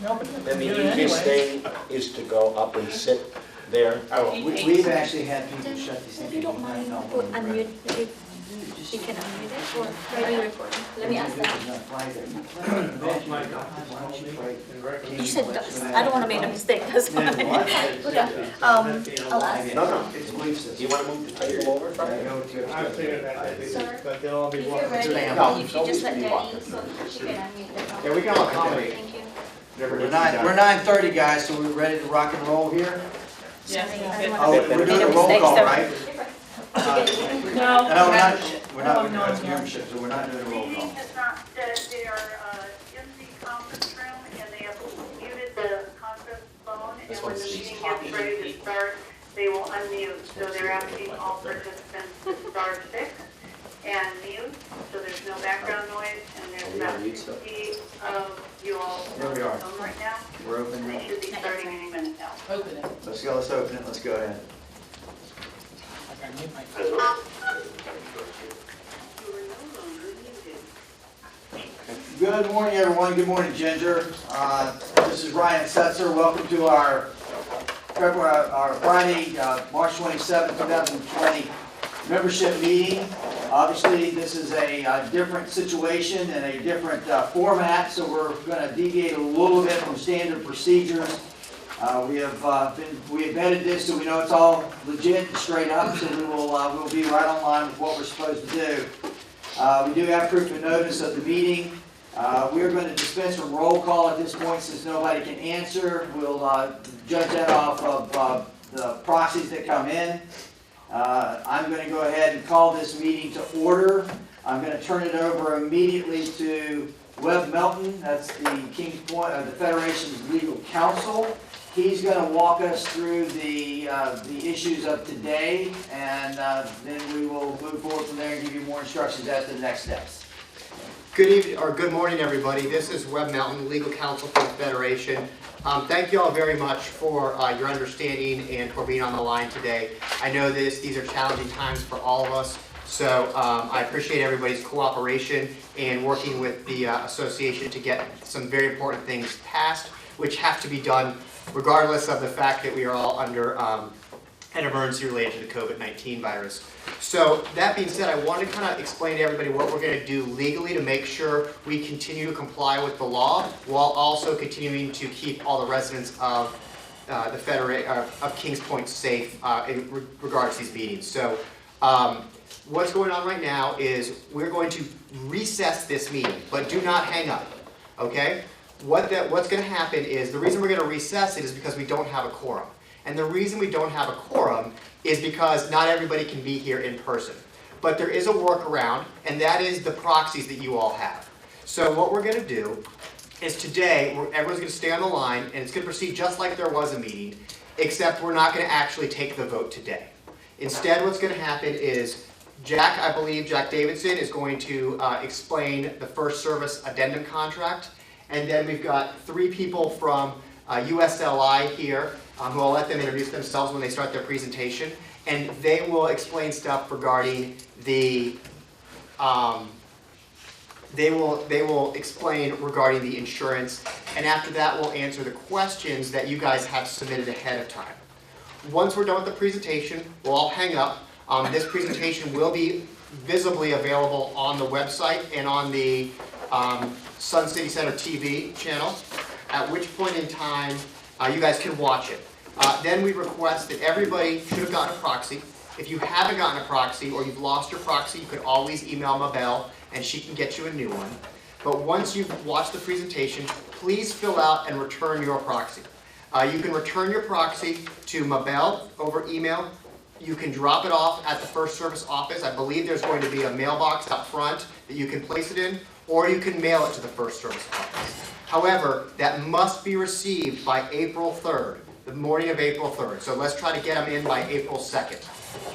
No, but Then the do it easiest anyway. thing is to go up and sit there. We've actually had people shut these If you don't mind, unmute, you can unmute it, or are you recording? Let me ask that. You said, I don't want to make a mistake, that's why. Okay, I'll ask. No, It's belief system. do you want to move the table over? I figured that, Sir, but they'll all be if you're walking. ready, No, if you just let don't Danny, walk. so she can unmute the. Yeah, we can all accommodate. Thank you. We're 9:30, guys, so we're ready to rock and roll here. Yeah. Sorry, I don't Oh, wanna we're make doing a a roll mistake, call, so- right? No. No, we're not, Oh, no, that's no. membership, so we're not doing a roll Meeting call. is not, they are in the conference room and they have muted the conference phone. And when the meeting gets ready to start, they will unmute. So they're asking all participants to star 6 and mute, so there's no background noise. And there's about 50 of you all There on we the are. phone right now. We're open And now. they should be starting any minute now. Open it. Let's go, let's open it, let's go ahead. I gotta mute my. You are no longer muted. Good morning, everyone. Good morning, Ginger. This is Ryan Setzer. Welcome to our Friday, March 27, 2020 membership meeting. Obviously, this is a different situation and a different format, so we're going to deviate a little bit from standard procedures. We have vetted this, so we know it's all legit and straight up, so we'll be right on line with what we're supposed to do. We do have proof of notice of the meeting. We are going to dispense from roll call at this point since nobody can answer. We'll judge that off of the proxies that come in. I'm going to go ahead and call this meeting to order. I'm going to turn it over immediately to Webb Melton. That's the Kings Point, the Federation's legal counsel. He's going to walk us through the issues of today, and then we will move forward from there and give you more instructions as to the next steps. Good evening, or good morning, everybody. This is Webb Melton, legal counsel for the Federation. Thank you all very much for your understanding and for being on the line today. I know these are challenging times for all of us, so I appreciate everybody's cooperation and working with the association to get some very important things passed, which have to be done regardless of the fact that we are all under an emergency related to the COVID-19 virus. So that being said, I want to kind of explain to everybody what we're going to do legally to make sure we continue to comply with the law while also continuing to keep all the residents of of Kings Point safe in regards to these meetings. So what's going on right now is we're going to recess this meeting, but do not hang up, okay? What's going to happen is the reason we're going to recess it is because we don't have a quorum. And the reason we don't have a quorum is because not everybody can be here in person. But there is a workaround, and that is the proxies that you all have. So what we're going to do is today, everyone's going to stay on the line, and it's going to proceed just like there was a meeting, except we're not going to actually take the vote today. Instead, what's going to happen is Jack Davidson is going to explain the First Service Addendum Contract, and then we've got 3 people from USLI here, who I'll let them introduce themselves when they start their presentation, and they will explain stuff regarding the they will explain regarding the insurance, and after that we'll answer the questions that you guys have submitted ahead of time. Once we're done with the presentation, we'll all hang up. This presentation will be visibly available on the website and on the Sun City Center TV channel, at which point in time you guys can watch it. Then we request that everybody should have gotten a proxy. If you haven't gotten a proxy or you've lost your proxy, you can always email Mabel and she can get you a new one. But once you've watched the presentation, please fill out and return your proxy. You can return your proxy to Mabel over email. You can drop it off at the First Service office. I believe there's going to be a mailbox up front that you can place it in, or you can mail it to the First Service office. However, that must be received by April 3rd. The morning of April 3rd. So let's try to get them in by April 2nd.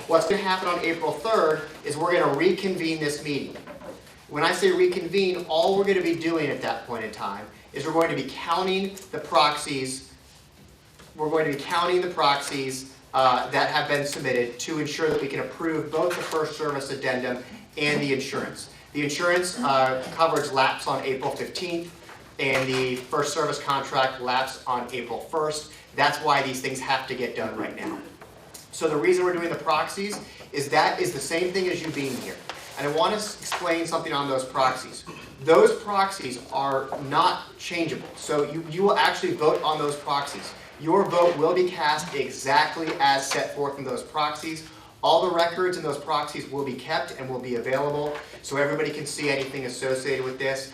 What's going to happen on April 3rd is we're going to reconvene this meeting. When I say reconvene, all we're going to be doing at that point in time is we're going to be counting the proxies. We're going to be counting the proxies that have been submitted to ensure that we can approve both the First Service Addendum and the insurance. The insurance coverage lapsed on April 15th. and the first service contract lapsed on April 1st. That's why these things have to get done right now. So the reason we're doing the proxies is that is the same thing as you being here. And I want to explain something on those proxies. Those proxies are not changeable. So you will actually vote on those proxies. Your vote will be cast exactly as set forth in those proxies. All the records in those proxies will be kept and will be available, so everybody can see anything associated with this.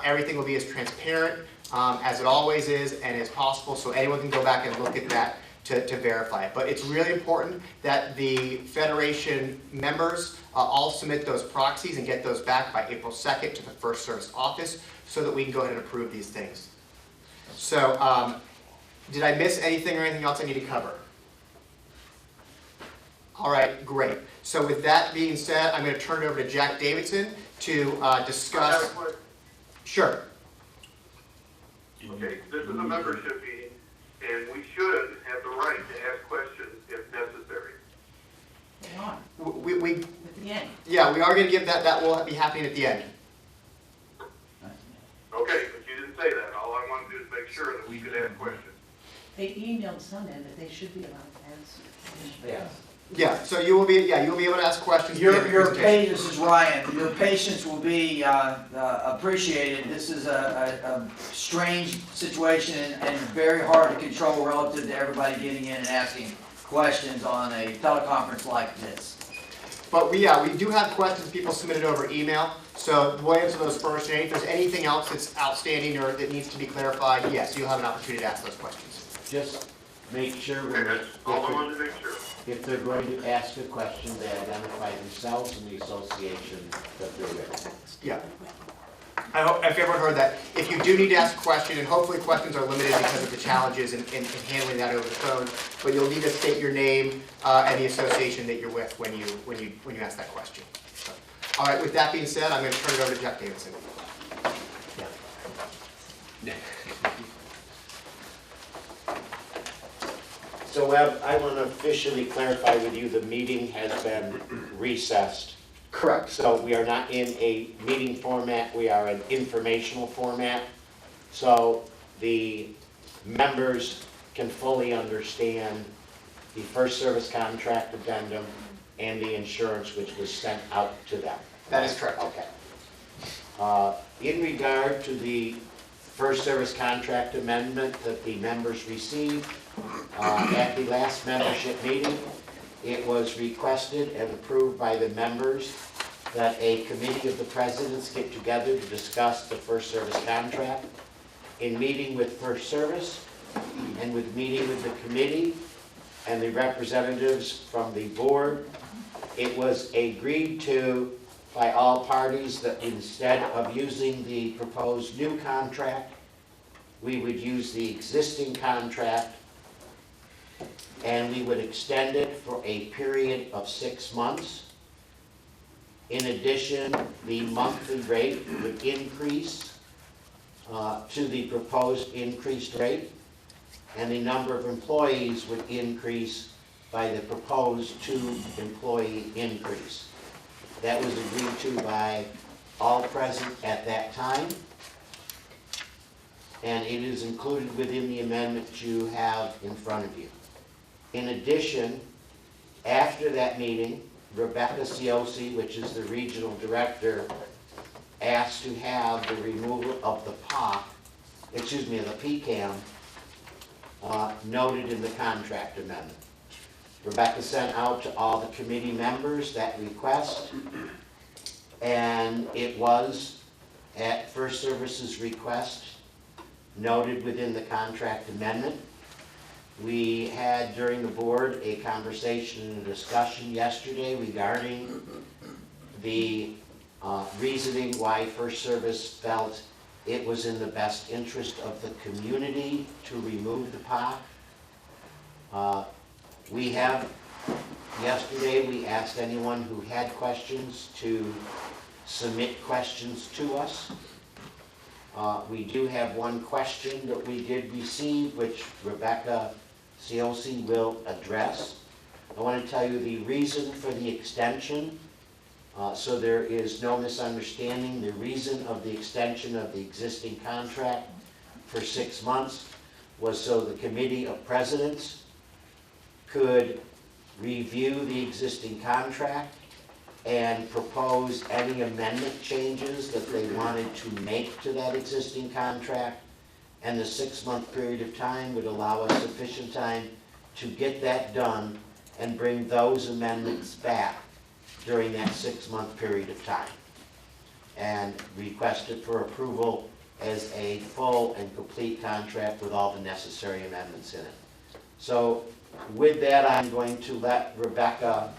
Everything will be as transparent as it always is and as possible, so anyone can go back and look at that to verify it. But it's really important that the Federation members all submit those proxies and get those back by April 2nd to the First Service Office so that we can go ahead and approve these things. So, did I miss anything or anything else I need to cover? All right, great. So with that being said, I'm going to turn it over to Jack Davidson to discuss. Sure. Okay, this is a membership meeting, and we should have the right to ask questions if necessary. We At the end. yeah, we are going to give that. That will be happening at the end. Okay, but you didn't say that. All I wanted to do is make sure that we could ask questions. They emailed some in that they should be allowed to answer. Yeah. Yeah. So you will be able to ask questions. at the end of the Your presentation. this is Ryan, your patience will be appreciated. This is a strange situation and very hard to control relative to everybody getting in and asking questions on a teleconference like this. But we do have questions people submitted over email, so we'll answer those first. And if there's anything else that's outstanding or that needs to be clarified, yes, you'll have an opportunity to ask those questions. Just make sure Okay, that's all I wanted to make sure. if they're going to ask a question, they identify themselves and the association that they're with. Yeah. I hope, if everyone heard that, if you do need to ask a question, and hopefully questions are limited because of the challenges in handling that over the phone, but you'll need to state your name and the association that you're with when you ask that question. So, all right, with that being said, I'm going to turn it over to Jack Davidson. So Webb, I want to officially clarify with you, the meeting has been recessed. Correct. So we are not in a meeting format, we are an informational format. So the members can fully understand the first service contract addendum and the insurance which was sent out to them. That is correct. Okay. In regard to the first service contract amendment that the members received at the last membership meeting, it was requested and approved by the members that a committee of the presidents get together to discuss the first service contract. In meeting with First Service and with meeting with the committee and the representatives from the board, it was agreed to by all parties that instead of using the proposed new contract, we would use the existing contract and we would extend it for a period of 6 months. In addition, the monthly rate would increase to the proposed increased rate, and the number of employees would increase by the proposed 2-employee increase. That was agreed to by all present at that time, and it is included within the amendment you have in front of you. In addition, after that meeting, Rebecca Ciosi, which is the regional director, asked to have the removal of the the PCAM, noted in the contract amendment. Rebecca sent out to all the committee members that request, and it was, at First Service's request, noted within the contract amendment. We had during the board a conversation and a discussion yesterday regarding the reasoning why First Service felt it was in the best interest of the community to remove the POC. Yesterday we asked anyone who had questions to submit questions to us. We do have one question that we did receive, which Rebecca Ciosi will address. I want to tell you the reason for the extension So there is no misunderstanding. The reason of the extension of the existing contract for 6 months was so the Committee of Presidents could review the existing contract and propose any amendment changes that they wanted to make to that existing contract. And the 6-month period of time would allow us sufficient time to get that done and bring those amendments back during that 6-month period of time. And request it for approval as a full and complete contract with all the necessary amendments in it. So with that, I'm going to let Rebecca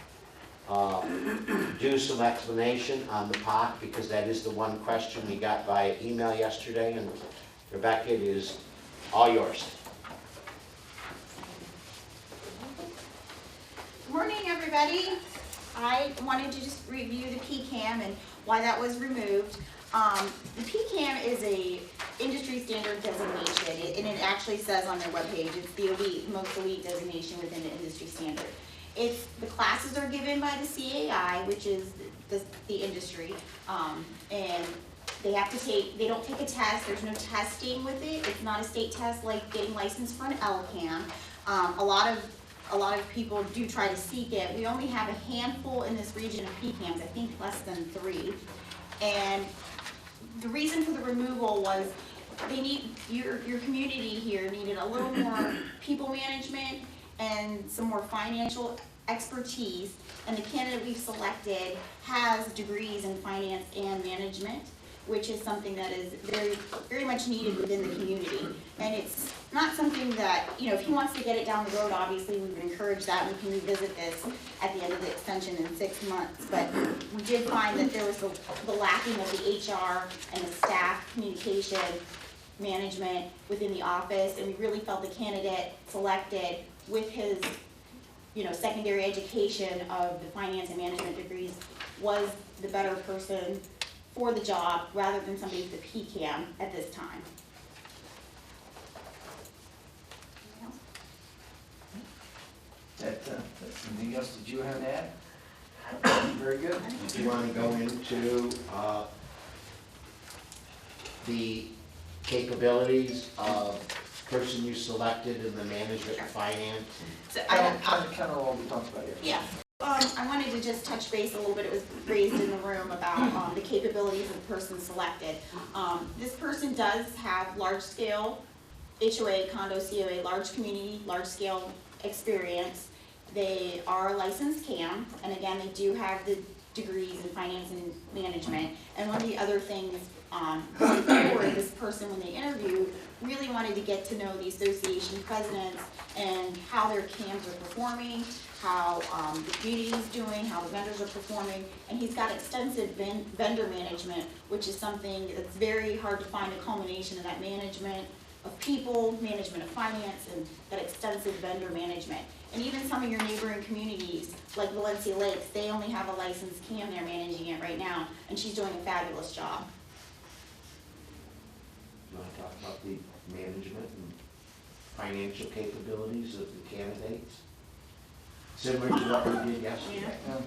do some explanation on the POC, because that is the one question we got via email yesterday. And Rebecca, it is all yours. Good morning, everybody. I wanted to just review the PCAM and why that was removed. The PCAM is a industry standard designation, and it actually says on their webpage, it's the elite, most elite designation within the industry standard. The classes are given by the CAI, which is the industry, and they don't take a test, there's no testing with it. It's not a state test like getting licensed for an LCAM. A lot of people do try to seek it. We only have a handful in this region of PCAMs, I think less than 3. And the reason for the removal was they need, your community here needed a little more people management and some more financial expertise. And the candidate we've selected has degrees in finance and management, which is something that is very, very much needed within the community. And it's not something that, if he wants to get it down the road, obviously we would encourage that, and we can revisit this at the end of the extension in 6 months. But we did find that there was the lacking of the HR and the staff communication management within the office, and we really felt the candidate selected with his, secondary education of the finance and management degrees was the better person for the job rather than somebody with the PCAM at this time. That's anything else that you have to add? Very good. Do you want to go into the capabilities of person you selected in the management and finance? So Kind of all we talked about here. yeah. I wanted to just touch base a little bit. It was raised in the room about the capabilities of the person selected. This person does have large-scale HOA, condo, COA, large community, large-scale experience. They are a licensed CAM, and again, they do have the degrees in finance and management. And one of the other things going forward, this person, when they interviewed, really wanted to get to know the association presidents and how their CAMs are performing, how the community is doing, how the vendors are performing. And he's got extensive vendor management, which is something that's very hard to find, a culmination of that management of people, management of finance, and that extensive vendor management. And even some of your neighboring communities, like Valencia Lakes, they only have a licensed CAM there managing it right now, and she's doing a fabulous job. You want to talk about the management and financial capabilities of the candidates? Similar to what we did yesterday. Yeah.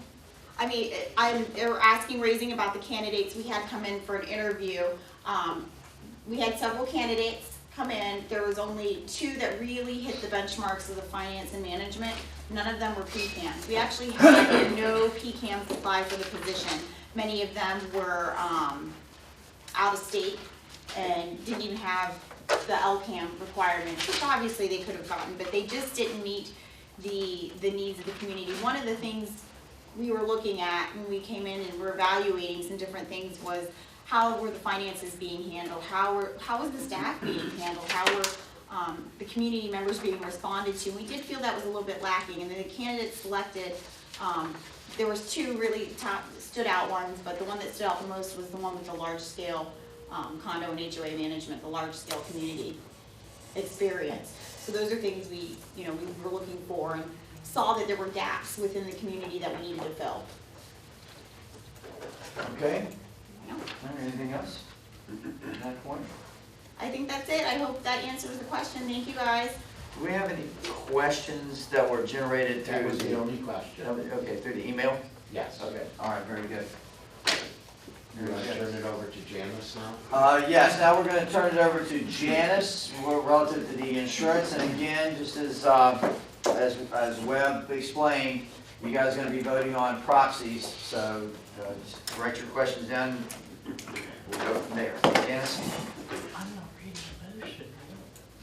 I mean, they were raising about the candidates we had come in for an interview. We had several candidates come in. There was only 2 that really hit the benchmarks of the finance and management. None of them were PCAMs. We actually had no PCAMs apply for the position. Many of them were out of state and didn't even have the LCAM requirements, which obviously they could have gotten, but they just didn't meet the needs of the community. One of the things we were looking at when we came in and were evaluating some different things was how were the finances being handled, how was the staff being handled, how were the community members being responded to. We did feel that was a little bit lacking, and then the candidates selected, there was 2 really top stood out ones, but the one that stood out the most was the one with the large scale condo and HOA management, the large scale community experience. So those are things we were looking for and saw that there were gaps within the community that we needed to fill. Okay. Yeah. Anything else at that point? I think that's it. I hope that answers the question. Thank you, guys. Do we have any questions that were generated through That was the the, only question. okay, through the email? Yes. Okay, all right, very good. You want to turn it over to Janice now? Yes, now we're gonna turn it over to Janice, relative to the insurance, and again, just as Webb explained, you guys are gonna be voting on proxies, so just write your questions down, we'll go from there. Janice? I'm not reading the motion.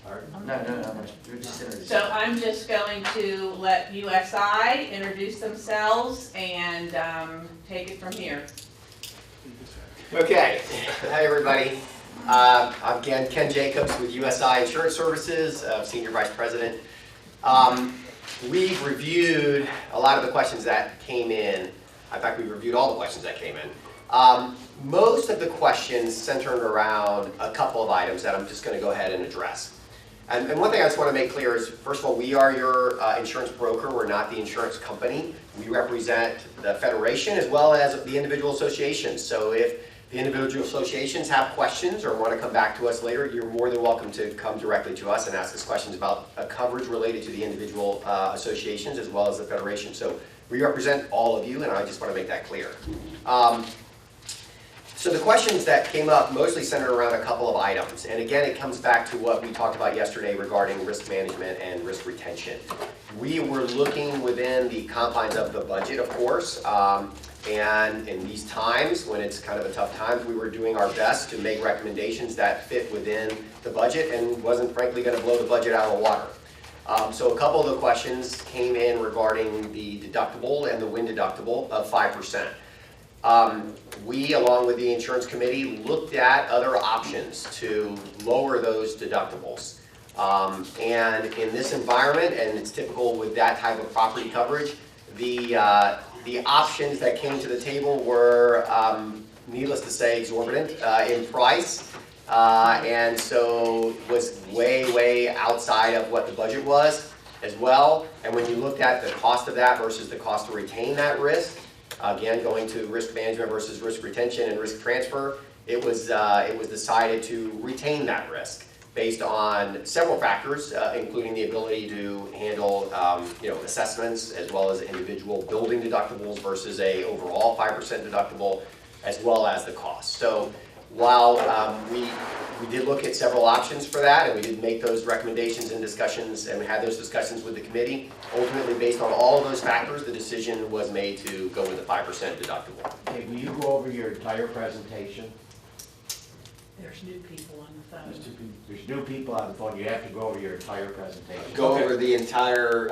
Pardon? No, you're just introducing. So I'm just going to let USI introduce themselves and take it from here. Okay, hi everybody. Again, Ken Jacobs with USI Insurance Services, Senior Vice President. We've reviewed a lot of the questions that came in. In fact, we reviewed all the questions that came in. Most of the questions centered around a couple of items that I'm just going to go ahead and address. And one thing I just want to make clear is, first of all, we are your insurance broker. We're not the insurance company. We represent the Federation as well as the individual associations. So if the individual associations have questions or want to come back to us later, you're more than welcome to come directly to us and ask us questions about coverage related to the individual associations as well as the Federation. So we represent all of you, and I just want to make that clear. So the questions that came up mostly centered around a couple of items. And again, it comes back to what we talked about yesterday regarding risk management and risk retention. We were looking within the confines of the budget, of course. And in these times, when it's kind of a tough time, we were doing our best to make recommendations that fit within the budget and wasn't frankly going to blow the budget out of the water. So a couple of the questions came in regarding the deductible and the wind deductible of 5%. We, along with the insurance committee, looked at other options to lower those deductibles. And in this environment, and it's typical with that type of property coverage, the options that came to the table were, needless to say, exorbitant in price. And so was way outside of what the budget was as well. And when you looked at the cost of that versus the cost to retain that risk, again, going to risk management versus risk retention and risk transfer, it was decided to retain that risk based on several factors, including the ability to handle assessments as well as individual building deductibles versus a overall 5% deductible, as well as the cost. So while we did look at several options for that, and we did make those recommendations and discussions, and we had those discussions with the committee, ultimately based on all of those factors, the decision was made to go with the 5% deductible. Okay, will you go over your entire presentation? There's new people on the phone. There's new people on the phone. You have to go over your entire presentation. Go over the entire,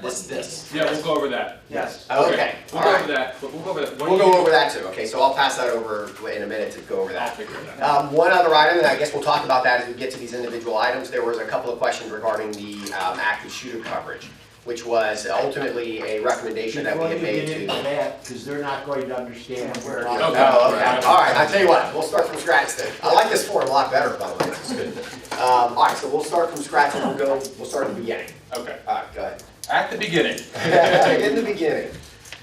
this. Yeah, we'll go over that. Yes. Okay, We'll all go right. over that, but we'll go over that. We'll go over that too, okay, so I'll pass that over in a minute to go over I'll that. figure it out. One other item, and I guess we'll talk about that as we get to these individual items, there was a couple of questions regarding the active shooter coverage, which was ultimately a recommendation that we had made Before you get into to... that, because they're not going to understand what we're talking Okay. about. Oh, okay, all right, I'll tell you what, we'll start from scratch then. I like this form a lot better, by the way, this is good. All right, so we'll start from scratch and we'll start at the beginning. Okay, All right, go ahead. at the beginning. In the beginning.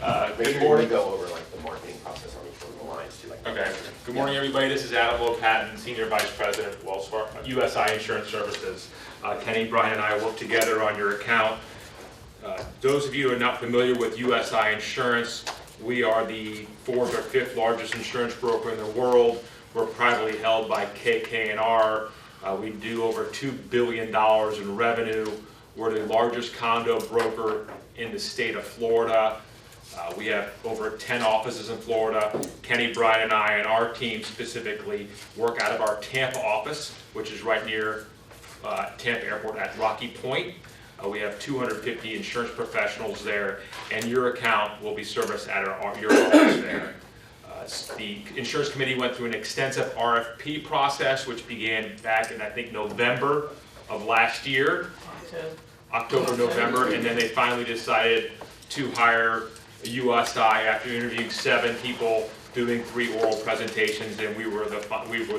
Make Good sure we morning. go over like the marketing process on each one of the lines too. Like Okay, good morning, everybody. This is Adam Lowe-Patton, Senior Vice President, Wells Fargo, USI Insurance Services. Kenny, Brian, and I work together on your account. Those of you who are not familiar with USI Insurance, we are the 4th or 5th largest insurance broker in the world. We're privately held by KKR. We do over $2 billion in revenue. We're the largest condo broker in the state of Florida. We have over 10 offices in Florida. Kenny, Brian, and I, and our team specifically, work out of our Tampa office, which is right near Tampa Airport at Rocky Point. We have 250 insurance professionals there, and your account will be serviced at your office there. The insurance committee went through an extensive RFP process, which began back in, I think, November of last year. October, November, and then they finally decided to hire a USI after interviewing 7 people, doing 3 oral presentations, and we were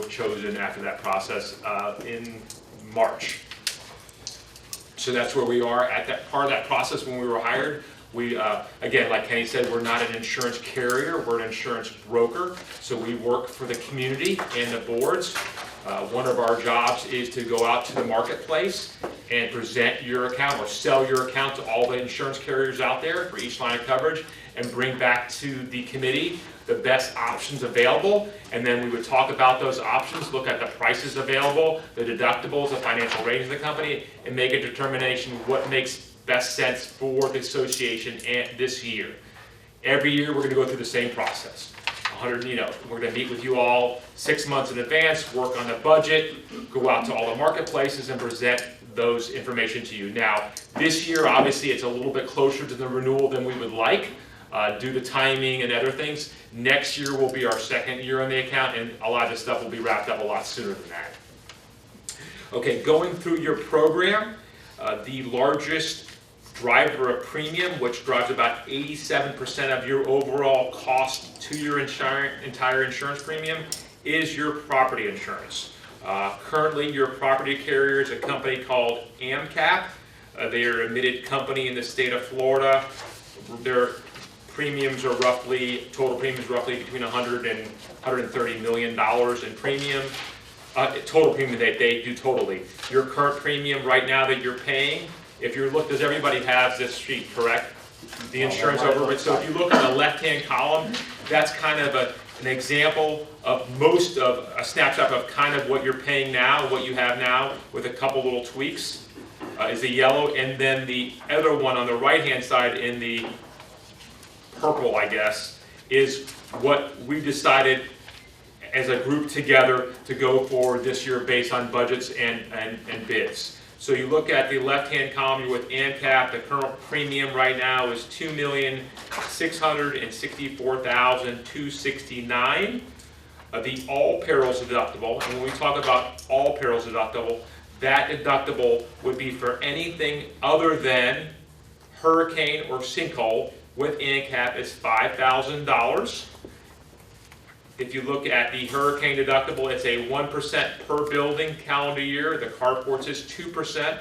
chosen after that process in March. So that's where we are at that part of that process when we were hired. We, again, like Kenny said, we're not an insurance carrier, we're an insurance broker. So we work for the community and the boards. One of our jobs is to go out to the marketplace and present your account or sell your account to all the insurance carriers out there for each line of coverage. and bring back to the committee the best options available, and then we would talk about those options, look at the prices available, the deductibles, the financial ratings of the company, and make a determination what makes best sense for the association this year. Every year, we're going to go through the same process. We're going to meet with you all 6 months in advance, work on the budget, go out to all the marketplaces and present those information to you. Now, this year, obviously, it's a little bit closer to the renewal than we would like, due to timing and other things. Next year will be our second year on the account, and a lot of this stuff will be wrapped up a lot sooner than that. Okay, going through your program, the largest driver of premium, which drives about 87% of your overall cost to your entire insurance premium, is your property insurance. Currently, your property carrier is a company called AMCAP. They are an admitted company in the state of Florida. Their premiums are total premiums roughly between $100 and $130 million in premium. Total premium that they do totally. Your current premium right now that you're paying, if you look, does everybody have this sheet, correct? The insurance override. So if you look at the left-hand column, that's kind of an example of a snapshot of kind of what you're paying now, what you have now, with a couple little tweaks, is the yellow, and then the other one on the right-hand side in the purple, I guess, is what we decided as a group together to go for this year based on budgets and bids. So you look at the left-hand column, you're with AMCAP. The current premium right now is $2,664,269. The all perils deductible, and when we talk about all perils deductible, that deductible would be for anything other than hurricane or sinkhole. With AMCAP, it's $5,000. If you look at the hurricane deductible, it's a 1% per building calendar year. The carports is 2%.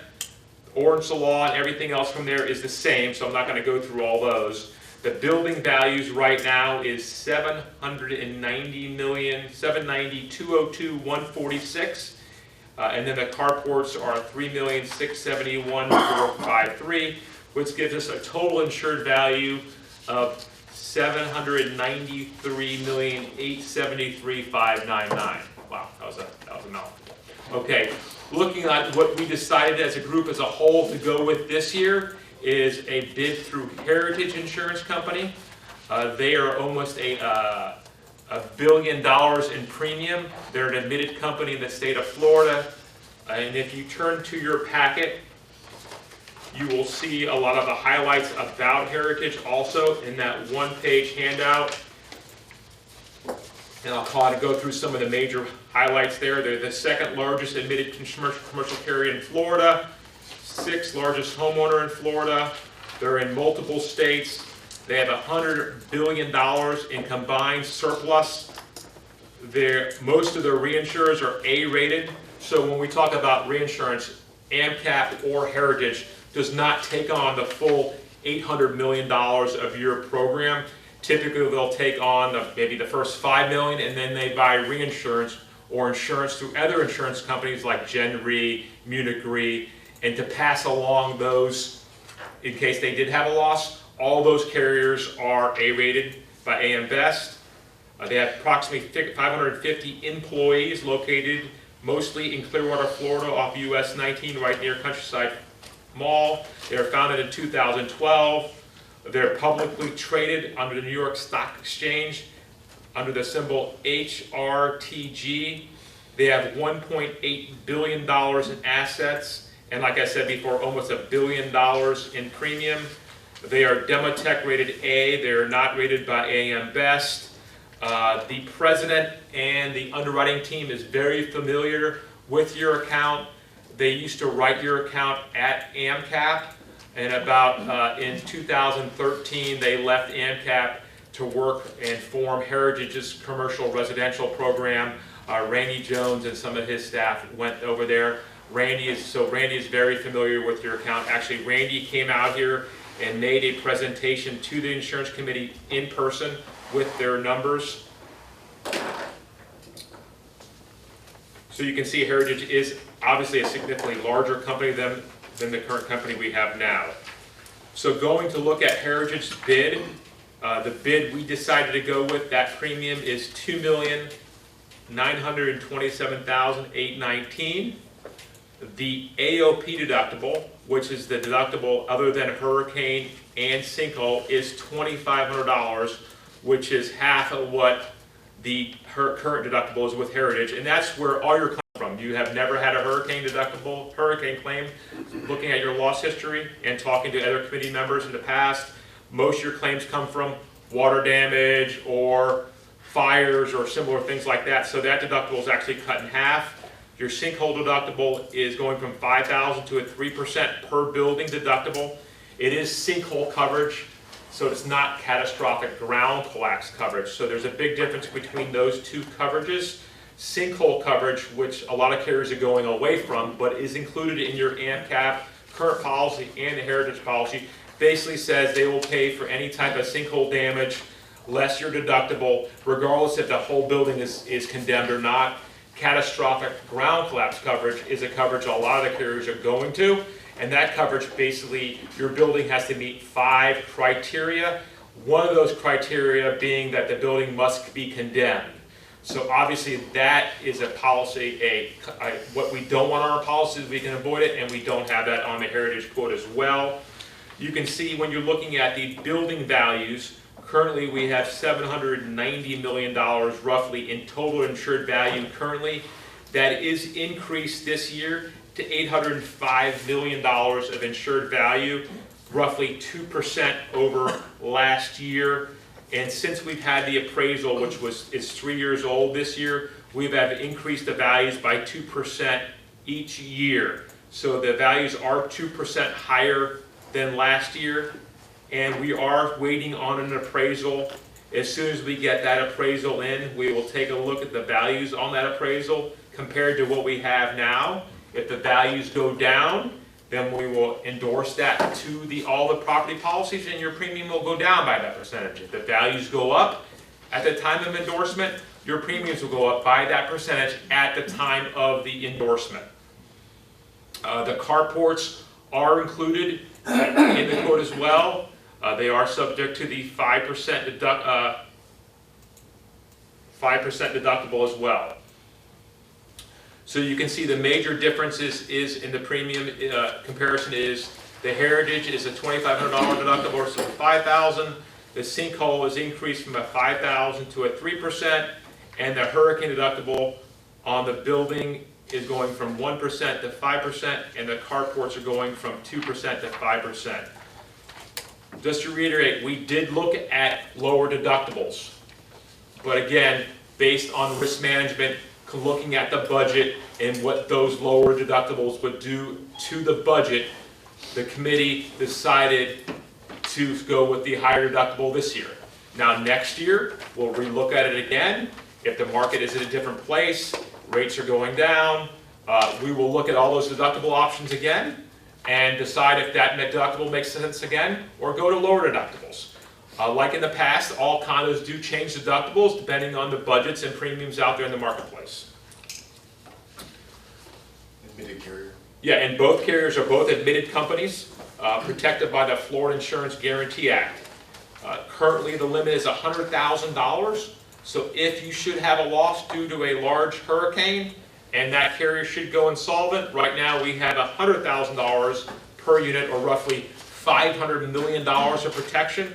Ordinance of law and everything else from there is the same, so I'm not going to go through all those. The building values right now is $790,792,202,146, and then the carports are $3,671,453, which gives us a total insured value of $793,873,599. Wow, that was a mouthful. Okay, looking at what we decided as a group as a whole to go with this year is a bid through Heritage Insurance Company. They are almost $1 billion in premium. They're an admitted company in the state of Florida. And if you turn to your packet, you will see a lot of the highlights about Heritage also in that one-page handout. And I'll try to go through some of the major highlights there. They're the second largest admitted commercial carrier in Florida, 6th largest homeowner in Florida. They're in multiple states. They have $100 billion in combined surplus. Most of their reinsurers are A-rated. So when we talk about reinsurance, AMCAP or Heritage does not take on the full $800 million of your program. Typically, they'll take on maybe the first $5 million, and then they buy reinsurance or insurance through other insurance companies like Gen Re, Munich Re, and to pass along those in case they did have a loss. All those carriers are A-rated by AM Best. They have approximately 550 employees located mostly in Clearwater, Florida, off US 19, right near Countryside Mall. They were founded in 2012. They're publicly traded under the New York Stock Exchange under the symbol HRTG. They have $1.8 billion in assets, and like I said before, almost $1 billion in premium. They are Demotech rated A. They're not rated by AM Best. The president and the underwriting team is very familiar with your account. They used to write your account at AMCAP, and in 2013 they left AMCAP to work and form Heritage's commercial residential program. Randy Jones and some of his staff went over there. Randy is very familiar with your account. Actually, Randy came out here and made a presentation to the insurance committee in person with their numbers. So you can see Heritage is obviously a significantly larger company than the current company we have now. So going to look at Heritage's bid, The bid we decided to go with, that premium is $2,927,819. The AOP deductible, which is the deductible other than hurricane and sinkhole, is $2,500, which is half of what the current deductible is with Heritage, and that's where all your claims from. You have never had a hurricane claim. Looking at your loss history and talking to other committee members in the past, most of your claims come from water damage or fires or similar things like that, so that deductible is actually cut in half. Your sinkhole deductible is going from $5,000 to a 3% per building deductible. It is sinkhole coverage, so it's not catastrophic ground collapse coverage. So there's a big difference between those two coverages. Sinkhole coverage, which a lot of carriers are going away from, but is included in your AMCAP current policy and the Heritage policy, basically says they will pay for any type of sinkhole damage, less your deductible, regardless if the whole building is condemned or not. Catastrophic ground collapse coverage is a coverage a lot of the carriers are going to, and that coverage, basically, your building has to meet 5 criteria. One of those criteria being that the building must be condemned. So obviously that is a policy, what we don't want on our policies, we can avoid it, and we don't have that on the Heritage quote as well. You can see when you're looking at the building values, currently we have $790 million roughly in total insured value currently. That is increased this year to $805 million of insured value, roughly 2% over last year. And since we've had the appraisal, which is 3 years old this year, we've increased the values by 2% each year. So the values are 2% higher than last year, and we are waiting on an appraisal. As soon as we get that appraisal in, we will take a look at the values on that appraisal compared to what we have now. If the values go down, then we will endorse that to all the property policies, and your premium will go down by that percentage. If the values go up at the time of endorsement, your premiums will go up by that percentage at the time of the endorsement. The carports are included in the quote as well. They are subject to the 5% deductible as well. So you can see the major differences is in the premium comparison is the Heritage is a $2,500 deductible versus $5,000. The sinkhole is increased from a $5,000 to a 3%, and the hurricane deductible on the building is going from 1% to 5%, and the carports are going from 2% to 5%. Just to reiterate, we did look at lower deductibles, but again, based on risk management, looking at the budget and what those lower deductibles would do to the budget, the committee decided to go with the higher deductible this year. Now next year, we'll relook at it again. If the market is in a different place, rates are going down, we will look at all those deductible options again and decide if that deductible makes sense again, or go to lower deductibles. Like in the past, all condos do change deductibles depending on the budgets and premiums out there in the marketplace. Admitted carrier? Yeah, and both carriers are both admitted companies, protected by the Florida Insurance Guarantee Act. Currently, the limit is $100,000, so if you should have a loss due to a large hurricane, and that carrier should go insolvent, right now we have $100,000 per unit, or roughly $500 million of protection.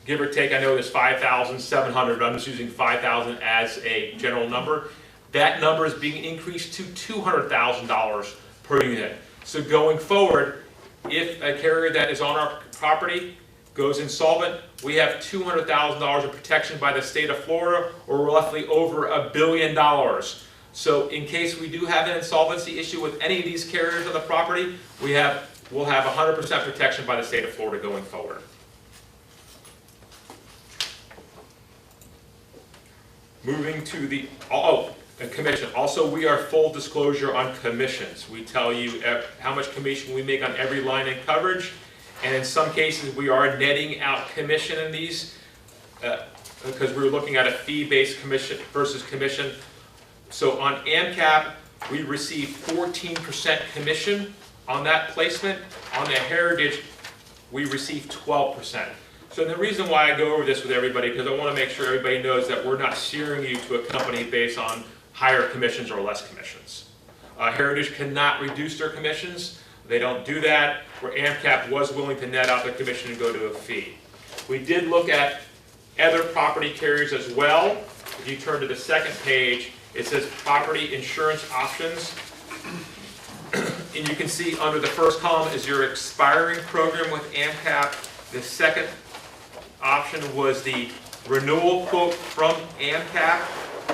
Give or take, I know there's 5,700, but I'm just using 5,000 as a general number. That number is being increased to $200,000 per unit. So going forward, if a carrier that is on our property goes insolvent, we have $200,000 of protection by the state of Florida, or roughly over $1 billion. So in case we do have an insolvency issue with any of these carriers on the property, we'll have 100% protection by the state of Florida going forward. Moving to the commission. Also, we are full disclosure on commissions. We tell you how much commission we make on every line in coverage, and in some cases we are netting out commission in these because we're looking at a fee-based commission versus commission. So on AMCAP, we receive 14% commission on that placement. On the Heritage, we receive 12%. So the reason why I go over this with everybody, because I want to make sure everybody knows that we're not steering you to a company based on higher commissions or less commissions. Heritage cannot reduce their commissions. They don't do that, where AMCAP was willing to net out the commission and go to a fee. We did look at other property carriers as well. If you turn to the second page, it says property insurance options. And you can see under the first column is your expiring program with AMCAP. The second option was the renewal quote from AMCAP.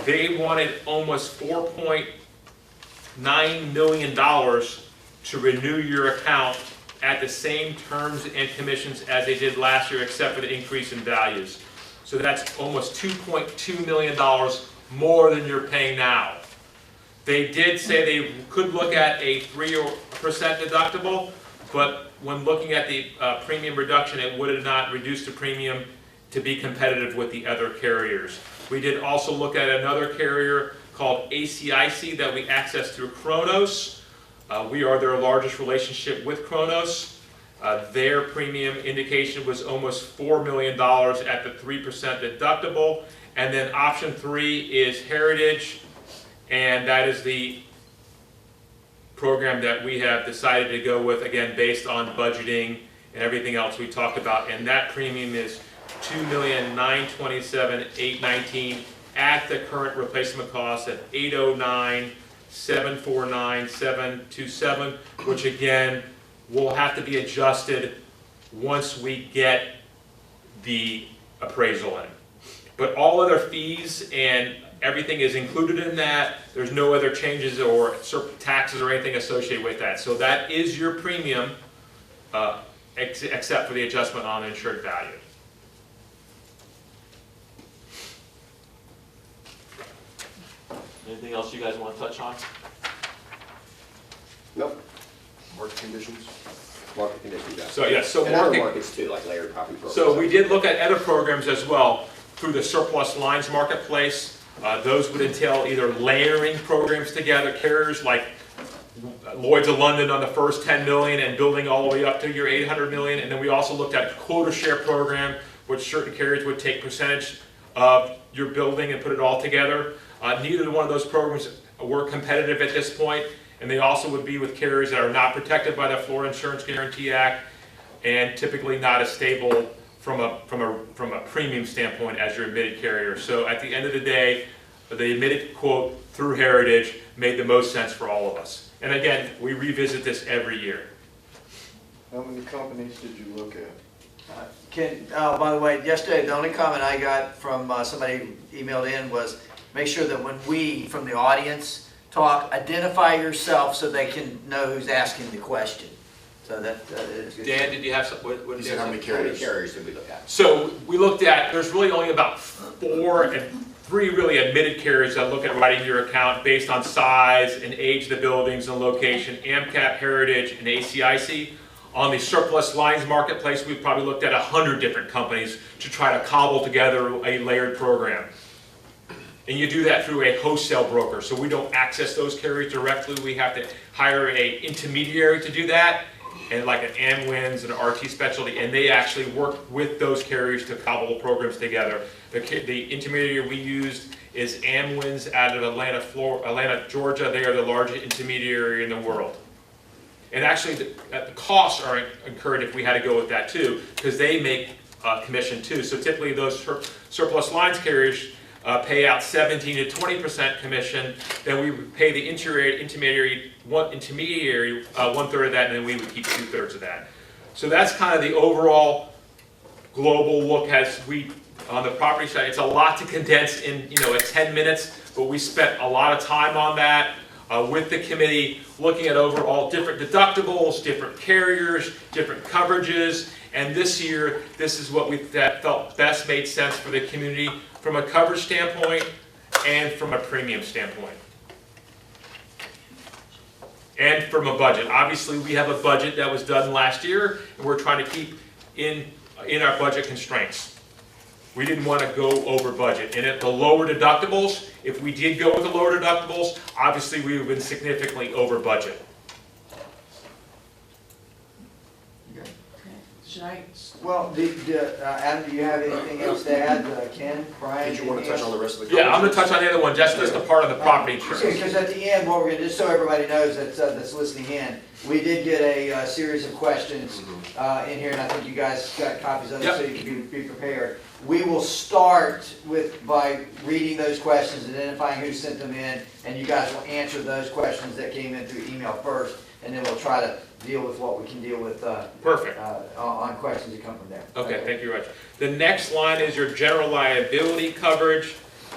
They wanted almost $4.9 million to renew your account at the same terms and commissions as they did last year, except for the increase in values. So that's almost $2.2 million more than you're paying now. They did say they could look at a 3% deductible, but when looking at the premium reduction, it would not reduce the premium to be competitive with the other carriers. We did also look at another carrier called ACIC that we access through Kronos. We are their largest relationship with Kronos. Their premium indication was almost $4 million at the 3% deductible. And then option 3 is Heritage, and that is the program that we have decided to go with, again, based on budgeting and everything else we talked about. And that premium is $2,927,819 at the current replacement cost of $809,749,727, which again will have to be adjusted once we get the appraisal in. But all other fees and everything is included in that. There's no other changes or taxes or anything associated with that. So that is your premium, except for the adjustment on insured value. Anything else you guys want to touch on? Nope. Market conditions? Market conditions, yeah. So yes, so And other market, markets too, like layered property programs. so we did look at other programs as well through the surplus lines marketplace. Those would entail either layering programs together, carriers like Lloyd's of London on the first 10 million and building all the way up to your 800 million. And then we also looked at a quota share program, which certain carriers would take percentage of your building and put it all together. Neither one of those programs were competitive at this point, and they also would be with carriers that are not protected by the Florida Insurance Guarantee Act and typically not as stable from a premium standpoint as your admitted carrier. So at the end of the day, the admitted quote through Heritage made the most sense for all of us. And again, we revisit this every year. How many companies did you look at? By the way, yesterday, the only comment I got from somebody emailed in was, make sure that when we, from the audience, talk, identify yourself so they can know who's asking the question. So that is good. Dan, did you have some, what You did said you how have? many carriers did we look at? So we looked at, there's really only about 3 really admitted carriers that look at writing your account based on size and age of the buildings and location, AMCAP, Heritage, and ACIC. On the surplus lines marketplace, we've probably looked at 100 different companies to try to cobble together a layered program. And you do that through a wholesale broker. So we don't access those carriers directly. We have to hire an intermediary to do that, and like an AmWins and an RT Specialty, and they actually work with those carriers to cobble programs together. The intermediary we used is AmWins out of Atlanta, Georgia. They are the largest intermediary in the world. And actually, the costs are incurred if we had to go with that too, because they make commission too. So typically those surplus lines carriers pay out 17 to 20% commission. Then we would pay the intermediary 1/3 of that, and then we would keep 2/3 of that. So that's kind of the overall global look as we on the property side. It's a lot to condense in at 10 minutes, but we spent a lot of time on that. With the committee, looking at overall different deductibles, different carriers, different coverages, and this year, this is what we felt best made sense for the community from a coverage standpoint and from a premium standpoint. And from a budget. Obviously, we have a budget that was done last year, and we're trying to keep in our budget constraints. We didn't want to go over budget. And at the lower deductibles, if we did go with the lower deductibles, obviously we would have been significantly over budget. Should I? Well, Adam, do you have anything else to add? Ken, Brian? Did you want to touch on the rest of the? Yeah, I'm gonna touch on the other one, just a part of the property insurance. Because at the end, what we're gonna, just so everybody knows that's listening in, we did get a series of questions in here, and I think you guys got copies of them, so you can be prepared. We will start by reading those questions, identifying who sent them in, and you guys will answer those questions that came in through email first, and then we'll try to deal with what we can deal with. Perfect. On questions that come from there. Okay, thank you very much. The next line is your general liability coverage.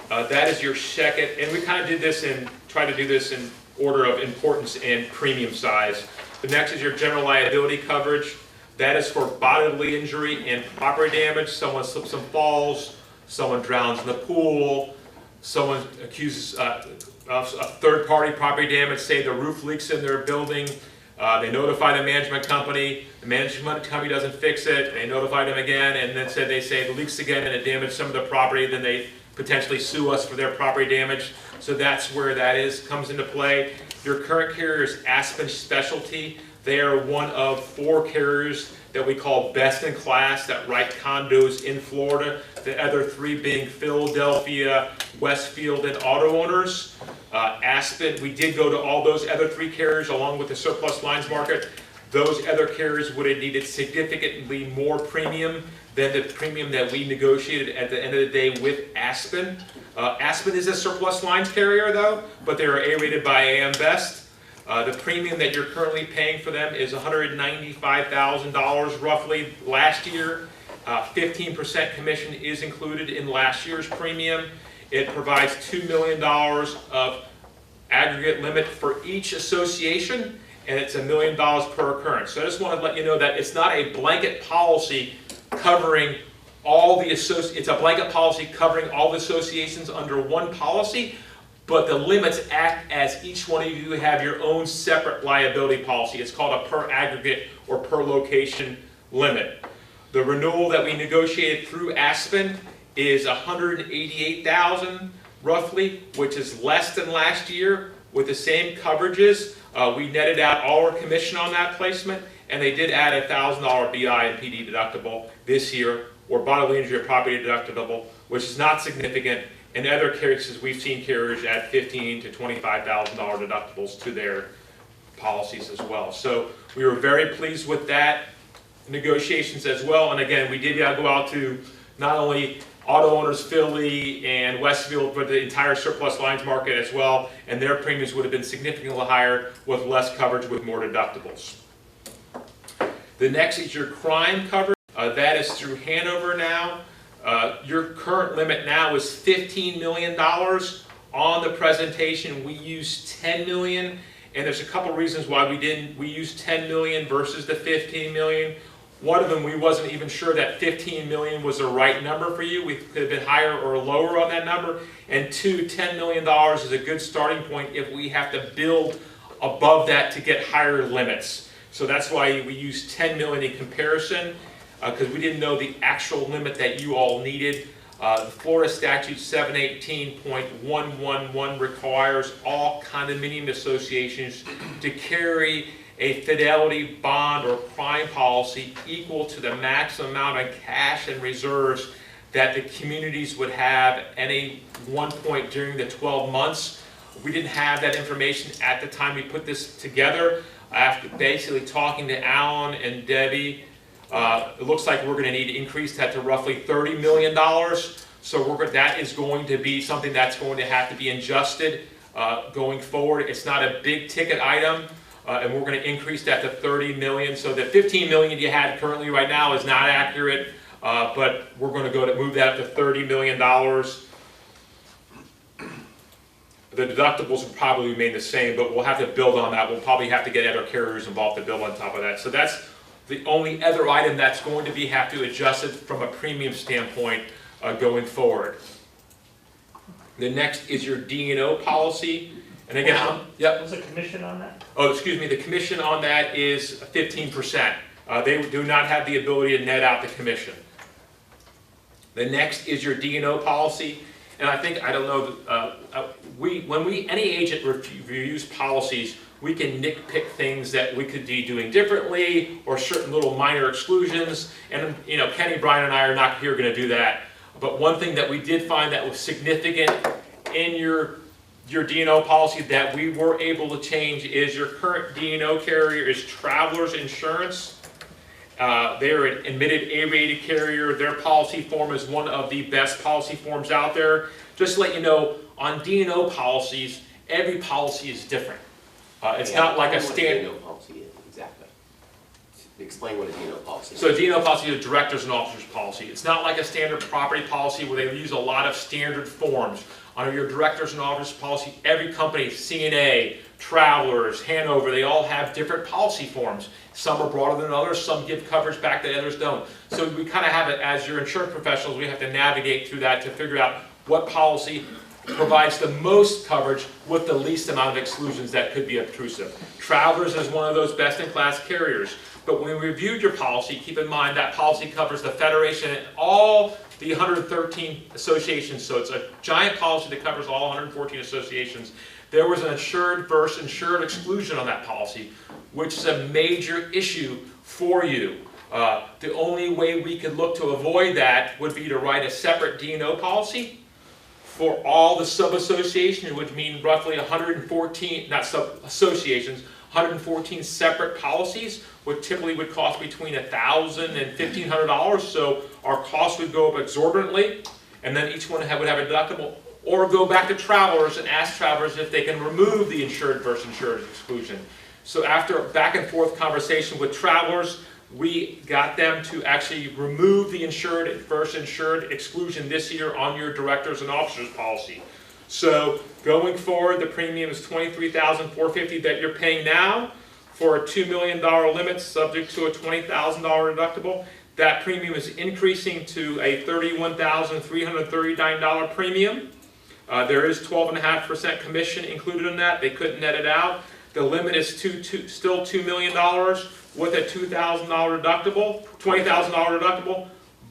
That is your second, and we kind of did this try to do this in order of importance and premium size. The next is your general liability coverage. That is for bodily injury and property damage. Someone slips and falls, someone drowns in the pool, someone accuses of third-party property damage, say the roof leaks in their building. They notify the management company. The management company doesn't fix it. They notify them again, and then they say it leaks again and it damaged some of the property. Then they potentially sue us for their property damage. So that's where that comes into play. Your current carrier is Aspen Specialty. They are one of 4 carriers that we call best in class that write condos in Florida. The other 3 being Philadelphia, Westfield, and Auto Owners. Aspen, we did go to all those other 3 carriers along with the surplus lines market. Those other carriers would have needed significantly more premium than the premium that we negotiated at the end of the day with Aspen. Aspen is a surplus lines carrier though, but they are A-rated by AM Best. The premium that you're currently paying for them is $195,000 roughly last year. 15% commission is included in last year's premium. It provides $2 million of aggregate limit for each association, and it's $1 million per occurrence. So I just want to let you know that it's not a blanket policy covering all the it's a blanket policy covering all the associations under one policy, but the limits act as each one of you have your own separate liability policy. It's called a per aggregate or per location limit. The renewal that we negotiated through Aspen is $188,000 roughly, which is less than last year with the same coverages. We netted out all our commission on that placement, and they did add a $1,000 BI and PD deductible this year, or bodily injury or property deductible, which is not significant. In other cases, we've seen carriers add $15,000 to $25,000 deductibles to their policies as well. So we were very pleased with that negotiations as well. And again, we did go out to not only Auto Owners Philly and Westfield, but the entire surplus lines market as well. And their premiums would have been significantly higher with less coverage with more deductibles. The next is your crime coverage. That is through Hanover now. Your current limit now is $15 million. On the presentation, we used $10 million, and there's a couple reasons why we used $10 million versus the $15 million. One of them, we wasn't even sure that $15 million was the right number for you. We could have been higher or lower on that number. And 2, $10 million is a good starting point if we have to build above that to get higher limits. So that's why we used $10 million in comparison, because we didn't know the actual limit that you all needed. The Florida Statute 718.111 requires all condominium associations to carry a fidelity bond or crime policy equal to the maximum amount of cash and reserves that the communities would have at any one point during the 12 months. We didn't have that information at the time we put this together. After basically talking to Alan and Debbie, it looks like we're going to need to increase that to roughly $30 million. So that is going to be something that's going to have to be adjusted going forward. It's not a big ticket item, and we're going to increase that to $30 million. So the $15 million you had currently right now is not accurate, but we're going to move that to $30 million. The deductibles will probably remain the same, but we'll have to build on that. We'll probably have to get other carriers involved to build on top of that. So that's the only other item that's going to have to adjust it from a premium standpoint going forward. The next is your D&O policy. And again, yep. What's the commission on that? Oh, excuse me. The commission on that is 15%. They do not have the ability to net out the commission. The next is your D&O policy. And I think, I don't know, any agent reviews policies, we can nitpick things that we could be doing differently, or certain little minor exclusions, and Kenny, Brian, and I are not here going to do that. But one thing that we did find that was significant in your D&O policy that we were able to change is your current D&O carrier is Travelers Insurance. They're an admitted A-rated carrier. Their policy form is one of the best policy forms out there. Just to let you know, on D&O policies, every policy is different. It's not like a standard. What a D&O policy is, exactly. Explain what a D&O policy is. So a D&O policy is a directors and officers policy. It's not like a standard property policy where they use a lot of standard forms. Under your directors and officers policy, every company, CNA, Travelers, Hanover, they all have different policy forms. Some are broader than others, some give coverage back that others don't. So we kind of have it, as your insurance professionals, we have to navigate through that to figure out what policy provides the most coverage with the least amount of exclusions that could be obtrusive. Travelers is one of those best-in-class carriers. But when we reviewed your policy, keep in mind that policy covers the Federation and all the 113 associations. So it's a giant policy that covers all 114 associations. There was an insured versus insured exclusion on that policy, which is a major issue for you. The only way we could look to avoid that would be to write a separate D&O policy for all the sub-associations, which mean roughly 114, not sub-associations, 114 separate policies, which typically would cost between $1,000 and $1,500. So our costs would go up exorbitantly, and then each one would have a deductible. Or go back to Travelers and ask Travelers if they can remove the insured versus insured exclusion. So after a back and forth conversation with Travelers, we got them to actually remove the insured versus insured exclusion this year on your directors and officers policy. So going forward, the premium is $23,450 that you're paying now for a $2 million limit subject to a $20,000 deductible. That premium is increasing to a $31,339 premium. There is 12.5% commission included in that. They couldn't net it out. The limit is still $2 million with a $2,000 deductible, $20,000 deductible,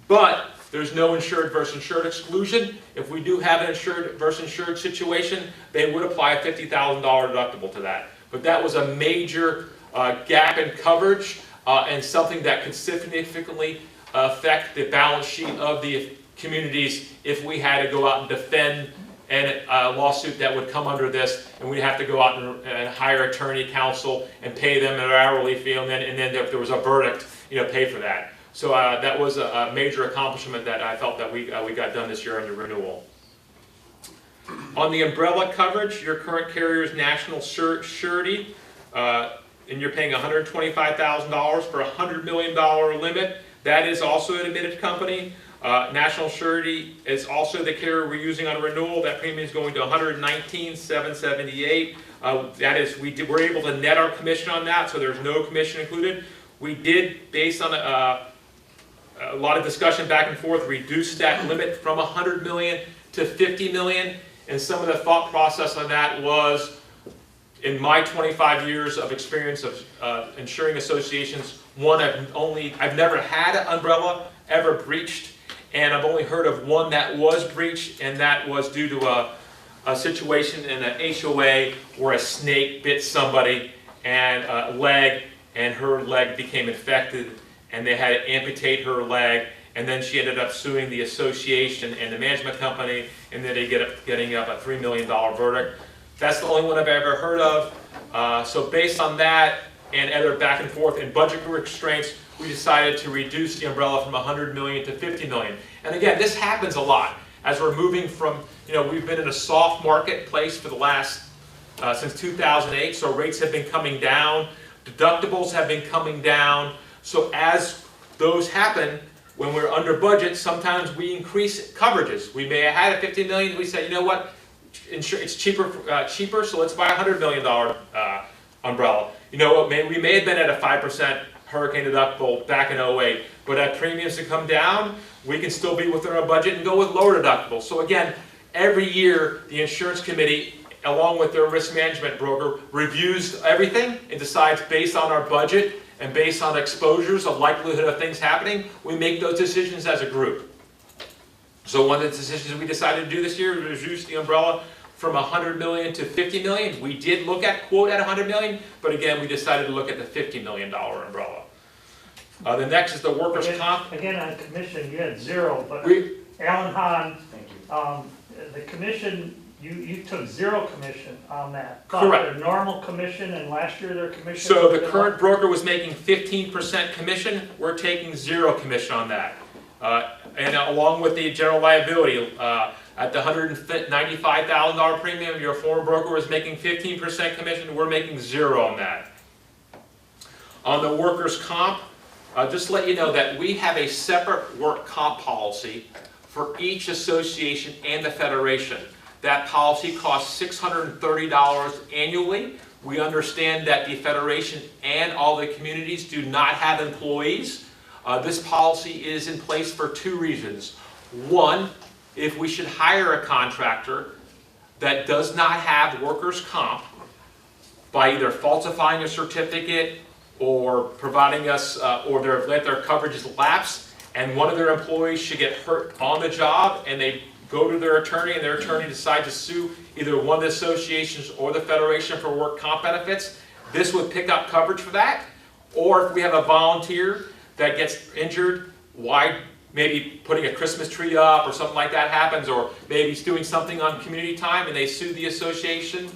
but there's no insured versus insured exclusion. If we do have an insured versus insured situation, they would apply a $50,000 deductible to that. But that was a major gap in coverage and something that could significantly affect the balance sheet of the communities if we had to go out and defend a lawsuit that would come under this, and we'd have to go out and hire attorney counsel and pay them an hourly fee, and then if there was a verdict, pay for that. So that was a major accomplishment that I felt that we got done this year on the renewal. On the umbrella coverage, your current carrier is National Surety, and you're paying $125,000 for a $100 million limit. That is also an admitted company. National Surety is also the carrier we're using on renewal. That premium is going to $119,778. That is, we're able to net our commission on that, so there's no commission included. We did, based on a lot of discussion back and forth, reduce that limit from $100 million to $50 million. And some of the thought process on that was, in my 25 years of experience of insuring associations, one, I've never had an umbrella ever breached. And I've only heard of one that was breached, and that was due to a situation in an HOA where a snake bit somebody and her leg became infected, and they had to amputate her leg, and then she ended up suing the association and the management company, and then they getting up a $3 million verdict. That's the only one I've ever heard of. So based on that and other back and forth and budget restraints, we decided to reduce the umbrella from $100 million to $50 million. And again, this happens a lot. As we're moving from, we've been in a soft marketplace for the last, since 2008, so rates have been coming down, deductibles have been coming down. So as those happen, when we're under budget, sometimes we increase coverages. We may have had a $50 million, we say, you know what, it's cheaper, so let's buy a $100 million umbrella. You know what, we may have been at a 5% hurricane deductible back in 2008, but at premiums to come down, we can still be within our budget and go with lower deductibles. So again, every year the insurance committee, along with their risk management broker, reviews everything and decides based on our budget and based on exposures, the likelihood of things happening, we make those decisions as a group. So one of the decisions we decided to do this year was reduce the umbrella from 100 million to 50 million. We did look at quote at 100 million, but again, we decided to look at the $50 million umbrella. The next is the workers' comp. Again, on commission, you had 0, but Alan Hahn, the commission, you took 0 commission on that. Correct. Their normal commission, and last year their commission. So the current broker was making 15% commission, we're taking 0 commission on that. And along with the general liability, at the $195,000 premium, your former broker was making 15% commission, we're making 0 on that. On the workers' comp, just to let you know that we have a separate work comp policy for each association and the federation. That policy costs $630 annually. We understand that the federation and all the communities do not have employees. This policy is in place for 2 reasons. One, if we should hire a contractor that does not have workers' comp by either falsifying a certificate or providing us, or let their coverages lapse, and one of their employees should get hurt on the job, and they go to their attorney, and their attorney decides to sue either one of the associations or the federation for work comp benefits, this would pick up coverage for that. Or if we have a volunteer that gets injured, why maybe putting a Christmas tree up or something like that happens, or maybe he's doing something on community time and they sue the association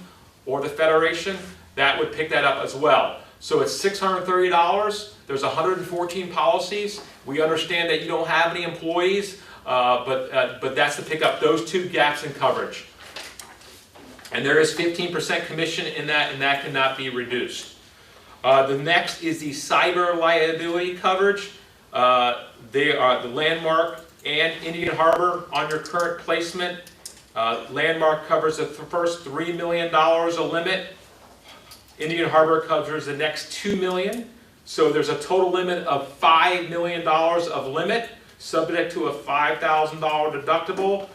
or the federation, that would pick that up as well. So it's $630, there's 114 policies. We understand that you don't have any employees, but that's to pick up those 2 gaps in coverage. And there is 15% commission in that, and that cannot be reduced. The next is the cyber liability coverage. They are the Landmark and Indian Harbor on your current placement. Landmark covers the first $3 million a limit. Indian Harbor covers the next $2 million. So there's a total limit of $5 million of limit, subject to a $5,000 deductible.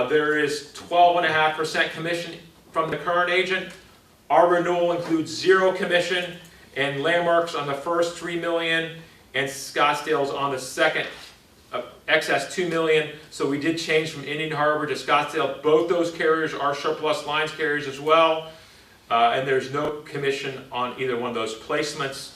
There is 12.5% commission from the current agent. Our renewal includes 0 commission, and Landmark's on the first $3 million, and Scottsdale's on the second excess $2 million. So we did change from Indian Harbor to Scottsdale. Both those carriers are surplus lines carriers as well, and there's no commission on either one of those placements.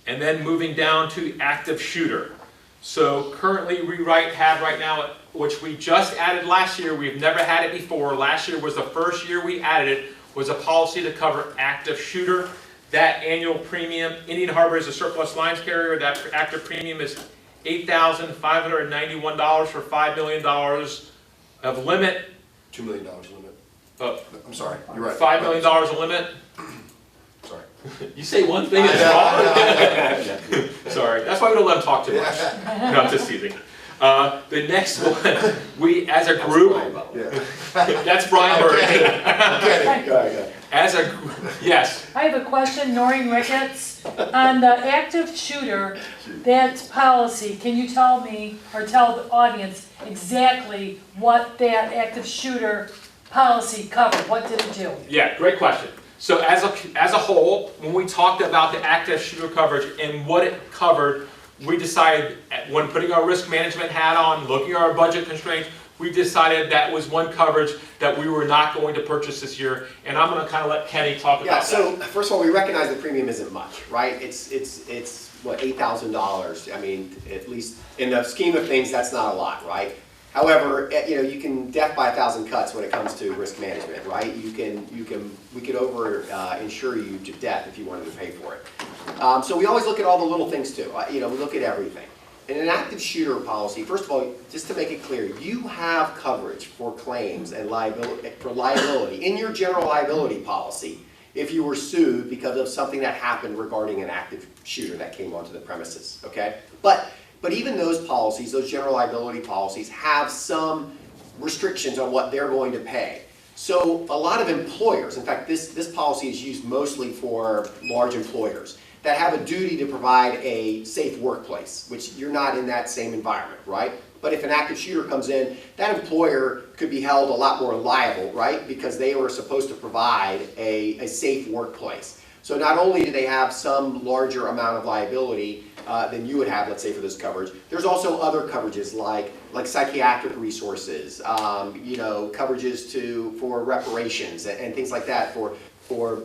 And then moving down to active shooter. So currently we have right now, which we just added last year, we've never had it before. Last year was the first year we added it, was a policy to cover active shooter. That annual premium, Indian Harbor is a surplus lines carrier, that active premium is $8,591 for $5 million of limit. $2 million limit. I'm sorry, you're right. $5 million a limit. Sorry. You say one thing and it's wrong. Sorry, that's why we don't let them talk too much. No, I'm just teasing. The next one, we as a group, that's Brian Bird. As a, yes. I have a question, Noreen Ricketts. On the active shooter, that policy, can you tell me, or tell the audience exactly what that active shooter policy covered? What did it do? Yeah, great question. So as a whole, when we talked about the active shooter coverage and what it covered, we decided, when putting our risk management hat on, looking at our budget constraints, we decided that was one coverage that we were not going to purchase this year, and I'm going to kind of let Kenny talk about that. Yeah, so first of all, we recognize the premium isn't much, right? It's what, $8,000. I mean, at least in the scheme of things, that's not a lot, right? However, you can death by 1,000 cuts when it comes to risk management, right? We could over insure you to death if you wanted to pay for it. So we always look at all the little things too. We look at everything. In an active shooter policy, first of all, just to make it clear, you have coverage for claims and liability in your general liability policy if you were sued because of something that happened regarding an active shooter that came onto the premises, okay? But even those policies, those general liability policies, have some restrictions on what they're going to pay. So a lot of employers, in fact, this policy is used mostly for large employers that have a duty to provide a safe workplace, which you're not in that same environment, right? But if an active shooter comes in, that employer could be held a lot more liable, right? Because they were supposed to provide a safe workplace. So not only do they have some larger amount of liability than you would have, let's say, for this coverage. There's also other coverages like psychiatric resources, you know, coverages for reparations and things like that for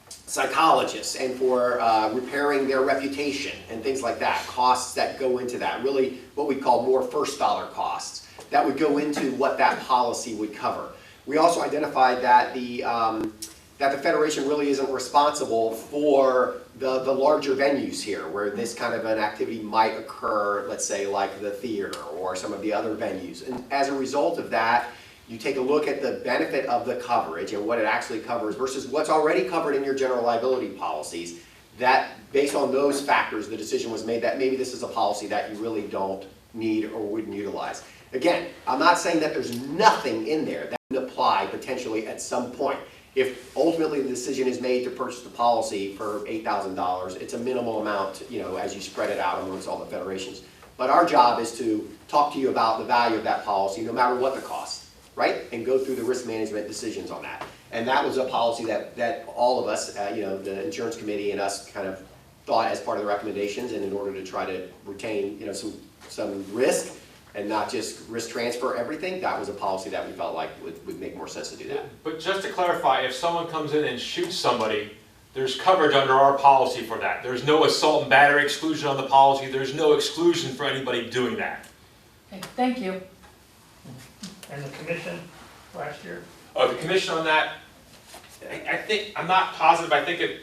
psychologists and for repairing their reputation and things like that, costs that go into that, really what we call more first dollar costs that would go into what that policy would cover. We also identified that the Federation really isn't responsible for the larger venues here where this kind of an activity might occur, let's say like the theater or some of the other venues. And as a result of that, you take a look at the benefit of the coverage and what it actually covers versus what's already covered in your general liability policies. That, based on those factors, the decision was made that maybe this is a policy that you really don't need or wouldn't utilize. Again, I'm not saying that there's nothing in there that would apply potentially at some point. If ultimately the decision is made to purchase the policy for $8,000, it's a minimal amount, you know, as you spread it out amongst all the federations. But our job is to talk to you about the value of that policy, no matter what the cost, right? And go through the risk management decisions on that. And that was a policy that all of us, you know, the insurance committee and us kind of thought as part of the recommendations, and in order to try to retain, you know, some risk and not just risk transfer everything, that was a policy that we felt like would make more sense to do that. But just to clarify, if someone comes in and shoots somebody, there's coverage under our policy for that. There's no assault and battery exclusion on the policy. There's no exclusion for anybody doing that. Okay, thank you. And the commission last year? Oh, the commission on that, I think, I'm not positive, I think it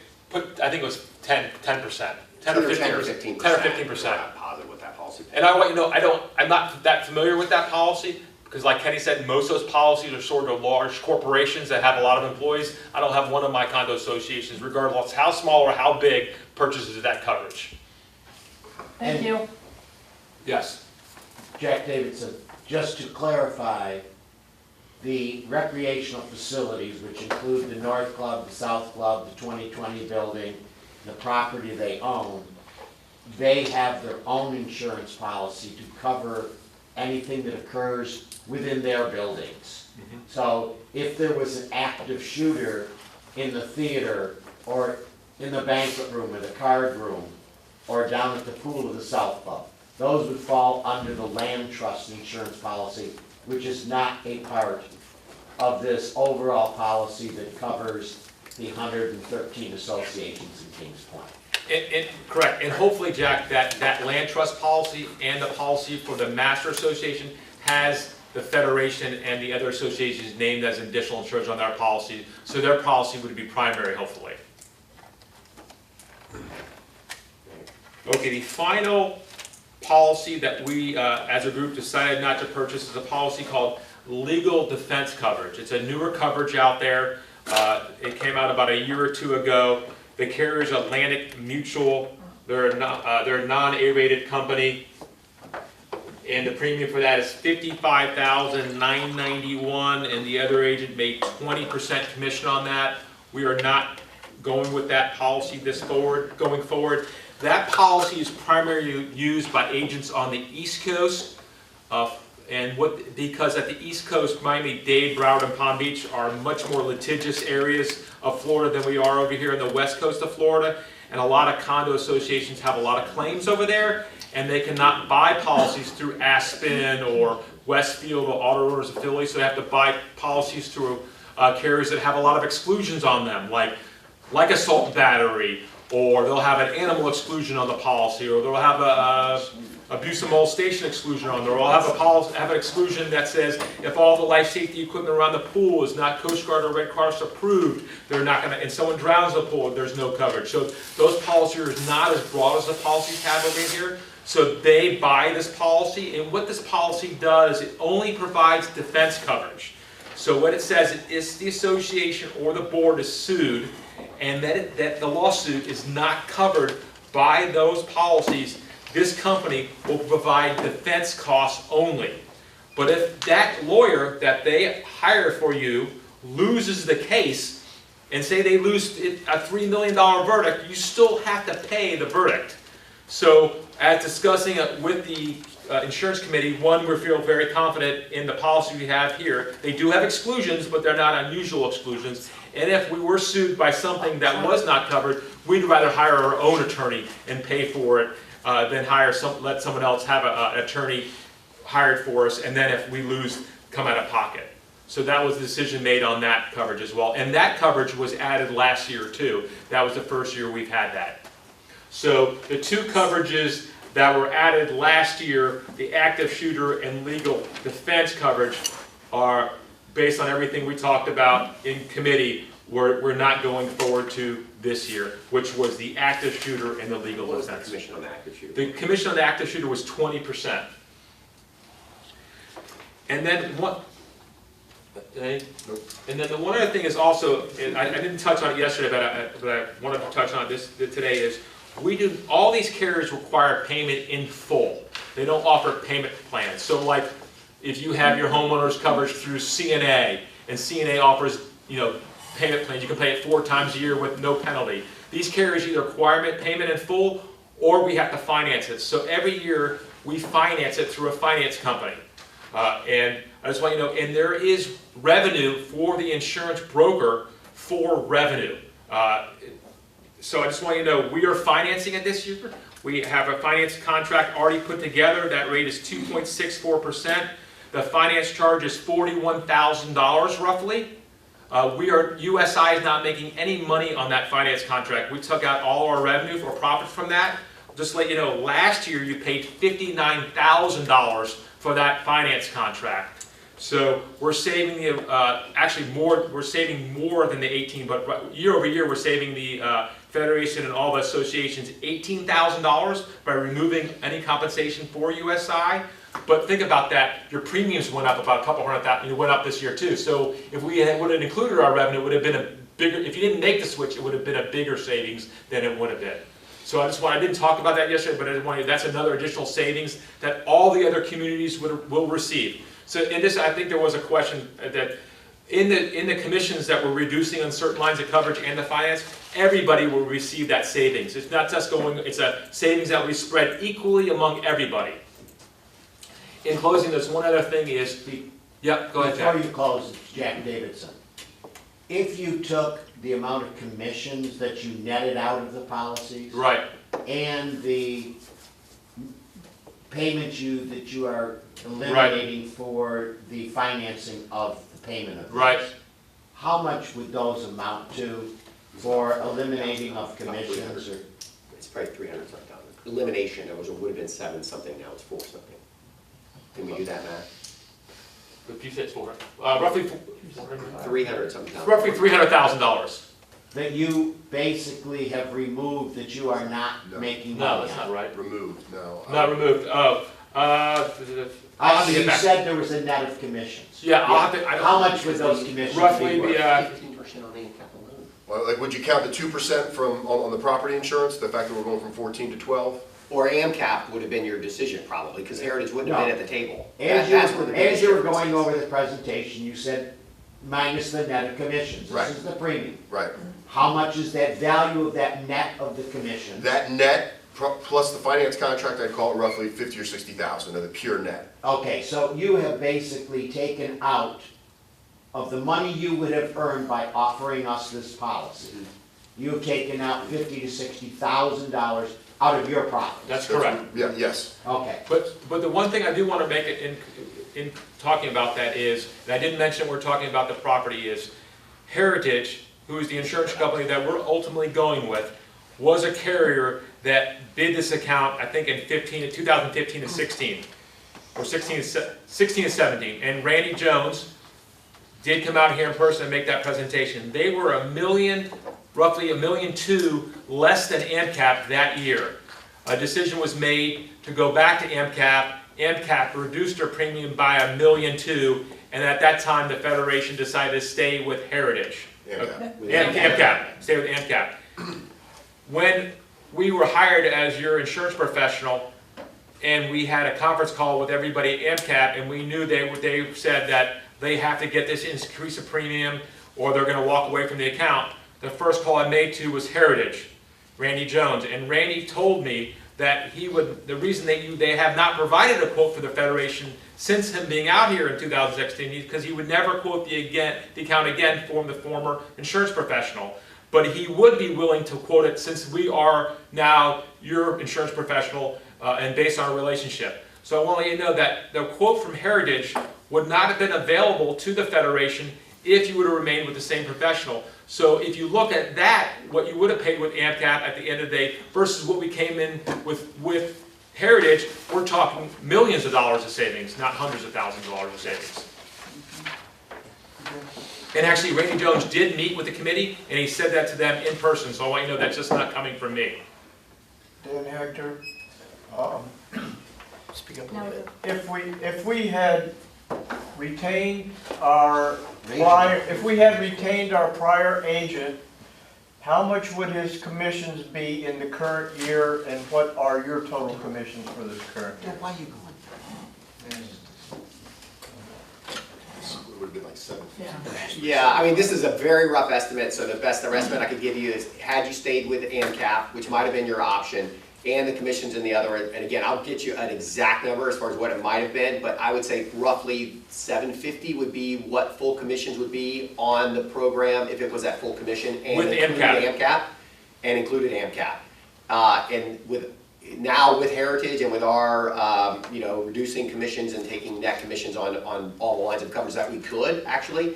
was 10%. 10 or 15%. 10 or 15%. 10 or 15%. I'm not positive what that policy. And I want you to know, I'm not that familiar with that policy, because like Kenny said, most of those policies are sort of large corporations that have a lot of employees. I don't have one of my condo associations, regardless how small or how big, purchases that coverage. Thank you. Yes. Jack Davidson, just to clarify, the recreational facilities, which include the North Club, the South Club, the 2020 building, the property they own, they have their own insurance policy to cover anything that occurs within their buildings. Mm-hmm. So if there was an active shooter in the theater or in the banquet room or the card room or down at the pool of the South Club, those would fall under the land trust insurance policy, which is not a part of this overall policy that covers the 113 associations in Kings Point. Correct, and hopefully, Jack, that land trust policy and the policy for the Master Association has the Federation and the other associations named as additional insurers on their policy, so their policy would be primary, hopefully. Okay, the final policy that we, as a group, decided not to purchase is a policy called legal defense coverage. It's a newer coverage out there. It came out about a year or two ago. The carrier is Atlantic Mutual. They're a non-A-rated company, and the premium for that is $55,991, and the other agent made 20% commission on that. We are not going with that policy going forward. That policy is primarily used by agents on the East Coast, because at the East Coast, Miami-Dade, Broward, and Palm Beach are much more litigious areas of Florida than we are over here in the west coast of Florida, and a lot of condo associations have a lot of claims over there, and they cannot buy policies through Aspen or Westfield or Auto Owners Affiliates, so they have to buy policies through carriers that have a lot of exclusions on them, like assault and battery, or they'll have an animal exclusion on the policy, or they'll have a abuse and molestation exclusion on there, or they'll have an exclusion that says if all the life safety equipment around the pool is not Coast Guard or Red Cross approved, they're not going to, and someone drowns in the pool, there's no coverage. So those policies are not as broad as the policies have over here. So they buy this policy, and what this policy does, it only provides defense coverage. So what it says is the association or the board is sued, and that the lawsuit is not covered by those policies, this company will provide defense costs only. But if that lawyer that they hire for you loses the case, and say they lose a $3 million verdict, you still have to pay the verdict. So, as discussing it with the insurance committee, one, we feel very confident in the policy we have here. They do have exclusions, but they're not unusual exclusions. And if we were sued by something that was not covered, we'd rather hire our own attorney and pay for it then let someone else have an attorney hired for us, and then if we lose, come out of pocket. So that was the decision made on that coverage as well. And that coverage was added last year too. That was the first year we've had that. So the two coverages that were added last year, the active shooter and legal defense coverage, are based on everything we talked about in committee. We're not going forward to this year, which was the active shooter and the legal defense. What was the commission on the active shooter? The commission on the active shooter was 20%. And then what? And then the one other thing is also, and I didn't touch on it yesterday, but I wanted to touch on this today, is all these carriers require payment in full. They don't offer payment plans. So like if you have your homeowner's coverage through CNA, and CNA offers, payment plans, you can pay it 4 times a year with no penalty. These carriers either require payment in full or we have to finance it. So every year we finance it through a finance company. And I just want you to know, and there is revenue for the insurance broker for revenue. So I just want you to know, we are financing it this year. We have a finance contract already put together. That rate is 2.64%. The finance charge is $41,000 roughly. USI is not making any money on that finance contract. We took out all our revenue or profit from that. Just to let you know, last year you paid $59,000 for that finance contract. So we're saving we're saving more than the 18, but year over year we're saving the Federation and all the associations $18,000 by removing any compensation for USI. But think about that, your premiums went up about a couple $100,000, it went up this year too. So if we would have included our revenue, it would have been a bigger, if you didn't make the switch, it would have been a bigger savings than it would have been. So I didn't talk about that yesterday, but I just wanted, that's another additional savings that all the other communities will receive. So in this, I think there was a question that in the commissions that we're reducing on certain lines of coverage and the finance, everybody will receive that savings. It's not just it's a savings that will be spread equally among everybody. In closing, there's one other thing is, yep, go ahead, Jack. Before you close, Jack Davidson. If you took the amount of commissions that you netted out of the policies. Right. And the payments that you are eliminating for the financing of the payment of these. Right. How much would those amount to for eliminating of commissions? Or? It's probably 300 something. Elimination, it would have been 7 something, now it's 4 something. Can we do that math? If you said roughly 300 something. Roughly $300,000. That you basically have removed, that you are not making money. No, that's not right. Removed, no. Not removed. Oh. You said there was a net of commissions. Yeah, I'll have to. How much would those commissions roughly be? 15% on the income alone. Well, like, would you count the 2% from on the property insurance? The fact that we're going from 14 to 12? Or AMCAP would have been your decision probably, because Heritage wouldn't have been at the table. As That's where the biggest you were difference going is. over the presentation, you said minus the net of commissions. Right. This is the premium. Right. How much is that value of that net of the commission? That net plus the finance contract, I'd call it roughly 50 or 60,000 of the pure net. Okay, so you have basically taken out of the money you would have earned by offering us this policy. You have taken out $50,000 to $60,000 out of your profit. That's correct. Yeah, yes. Okay. But the one thing I do want to make it in talking about that is, and I didn't mention we're talking about the property, is Heritage, who is the insurance company that we're ultimately going with, was a carrier that bid this account, I think in 2015 and 16, or 16 and 17. And Randy Jones did come out here in person and make that presentation. They were roughly $1.2 million less than AMCAP that year. A decision was made to go back to AMCAP. AMCAP reduced their premium by $1.2 million, and at that time the Federation decided to stay with Heritage. AMCAP. Stay with AMCAP. When we were hired as your insurance professional, and we had a conference call with everybody at AMCAP, and we knew they said that they have to get this increase of premium or they're going to walk away from the account. The first call I made to was Heritage, Randy Jones, and Randy told me that the reason they have not provided a quote for the Federation since him being out here in 2016 is because he would never quote the account again from the former insurance professional. but he would be willing to quote it since we are now your insurance professional and based on a relationship. So I want to let you know that the quote from Heritage would not have been available to the Federation if you would have remained with the same professional. So if you look at that, what you would have paid with AMCAP at the end of the day versus what we came in with Heritage, we're talking millions of dollars of savings, not hundreds of thousands of dollars of savings. And actually, Randy Jones did meet with the committee, and he said that to them in person, so I want you to know that's just not coming from me. Dan Hector, Speak up a little bit. if we had retained our prior agent, how much would his commissions be in the current year, and what are your total commissions for this current year? Why are you going? It would have been like 750. Yeah, I mean, this is a very rough estimate, so the best estimate I could give you is, had you stayed with AMCAP, which might have been your option, and the commissions in the other, and again, I'll get you an exact number as far as what it might have been, but I would say roughly 750 would be what full commissions would be on the program if it was at full commission and With included AMCAP. and included AMCAP. And now with Heritage and with our, reducing commissions and taking net commissions on all the lines of coverage that we could, actually,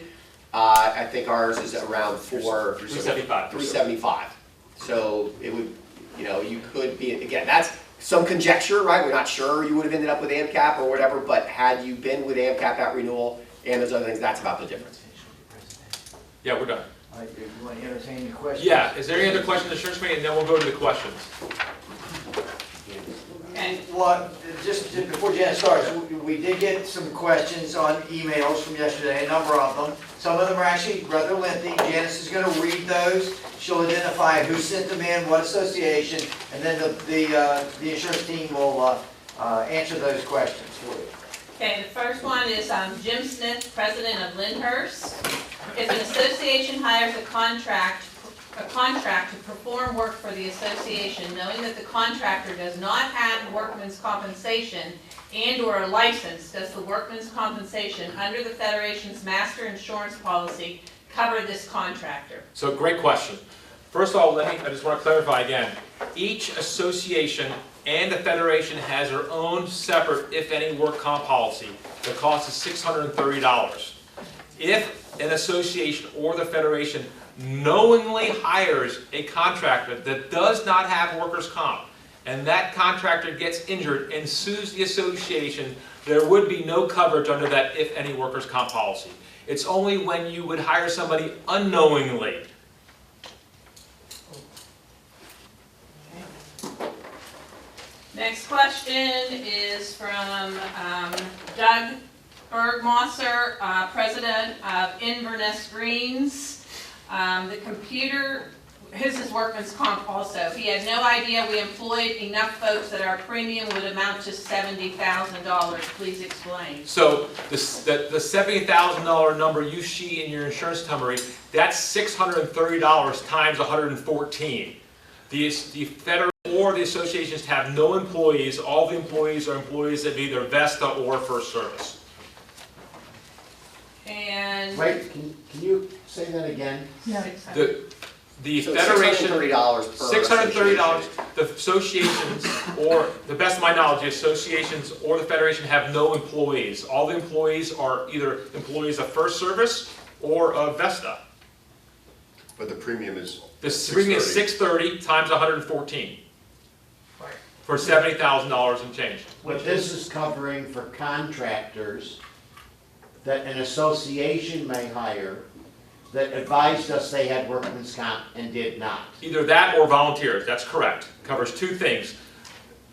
I think ours is around 375. So it would, you could be, again, that's some conjecture, right? We're not sure you would have ended up with AMCAP or whatever, but had you been with AMCAP at renewal and those other things, that's about the difference. Yeah, we're done. All right, you want to entertain any questions? Yeah, is there any other questions, insurance committee, and then we'll go to the questions. Okay. Well, just before Janice starts, we did get some questions on emails from yesterday, a number of them. Some of them are actually rather lengthy. Janice is going to read those. She'll identify who sent them in, what association, and then the insurance team will answer those questions for you. Okay, the first one is Jim Smith, president of Lyndhurst. If an association hires a contract to perform work for the association, knowing that the contractor does not have workman's compensation and/or a license, does the workman's compensation under the Federation's master insurance policy cover this contractor? So great question. First of all, I just want to clarify again. Each association and the Federation has their own separate, if any, work comp policy. The cost is $630. If an association or the Federation knowingly hires a contractor that does not have workers' comp, and that contractor gets injured and sues the association, there would be no coverage under that if any workers' comp policy. It's only when you would hire somebody unknowingly. Next question is from Doug Bergmosser, president of Inverness Greens. The computer, his is workman's comp also. He had no idea we employed enough folks that our premium would amount to $70,000. Please explain. So the $70,000 number you see in your insurance summary, that's $630 times 114. The federal or the associations have no employees. All the employees are employees of either Vesta or First Service. And Wait, can you say that again? The So Federation, $630 per $630, the associations, or, the best of my knowledge, the associations or the Federation have no employees. All the employees are either employees of First Service or of Vesta. But the premium is The premium is $630 times 114 for $70,000 and change. What this is covering for contractors that an association may hire that advised us they had workman's comp and did not. Either that or volunteers, that's correct. Covers two things.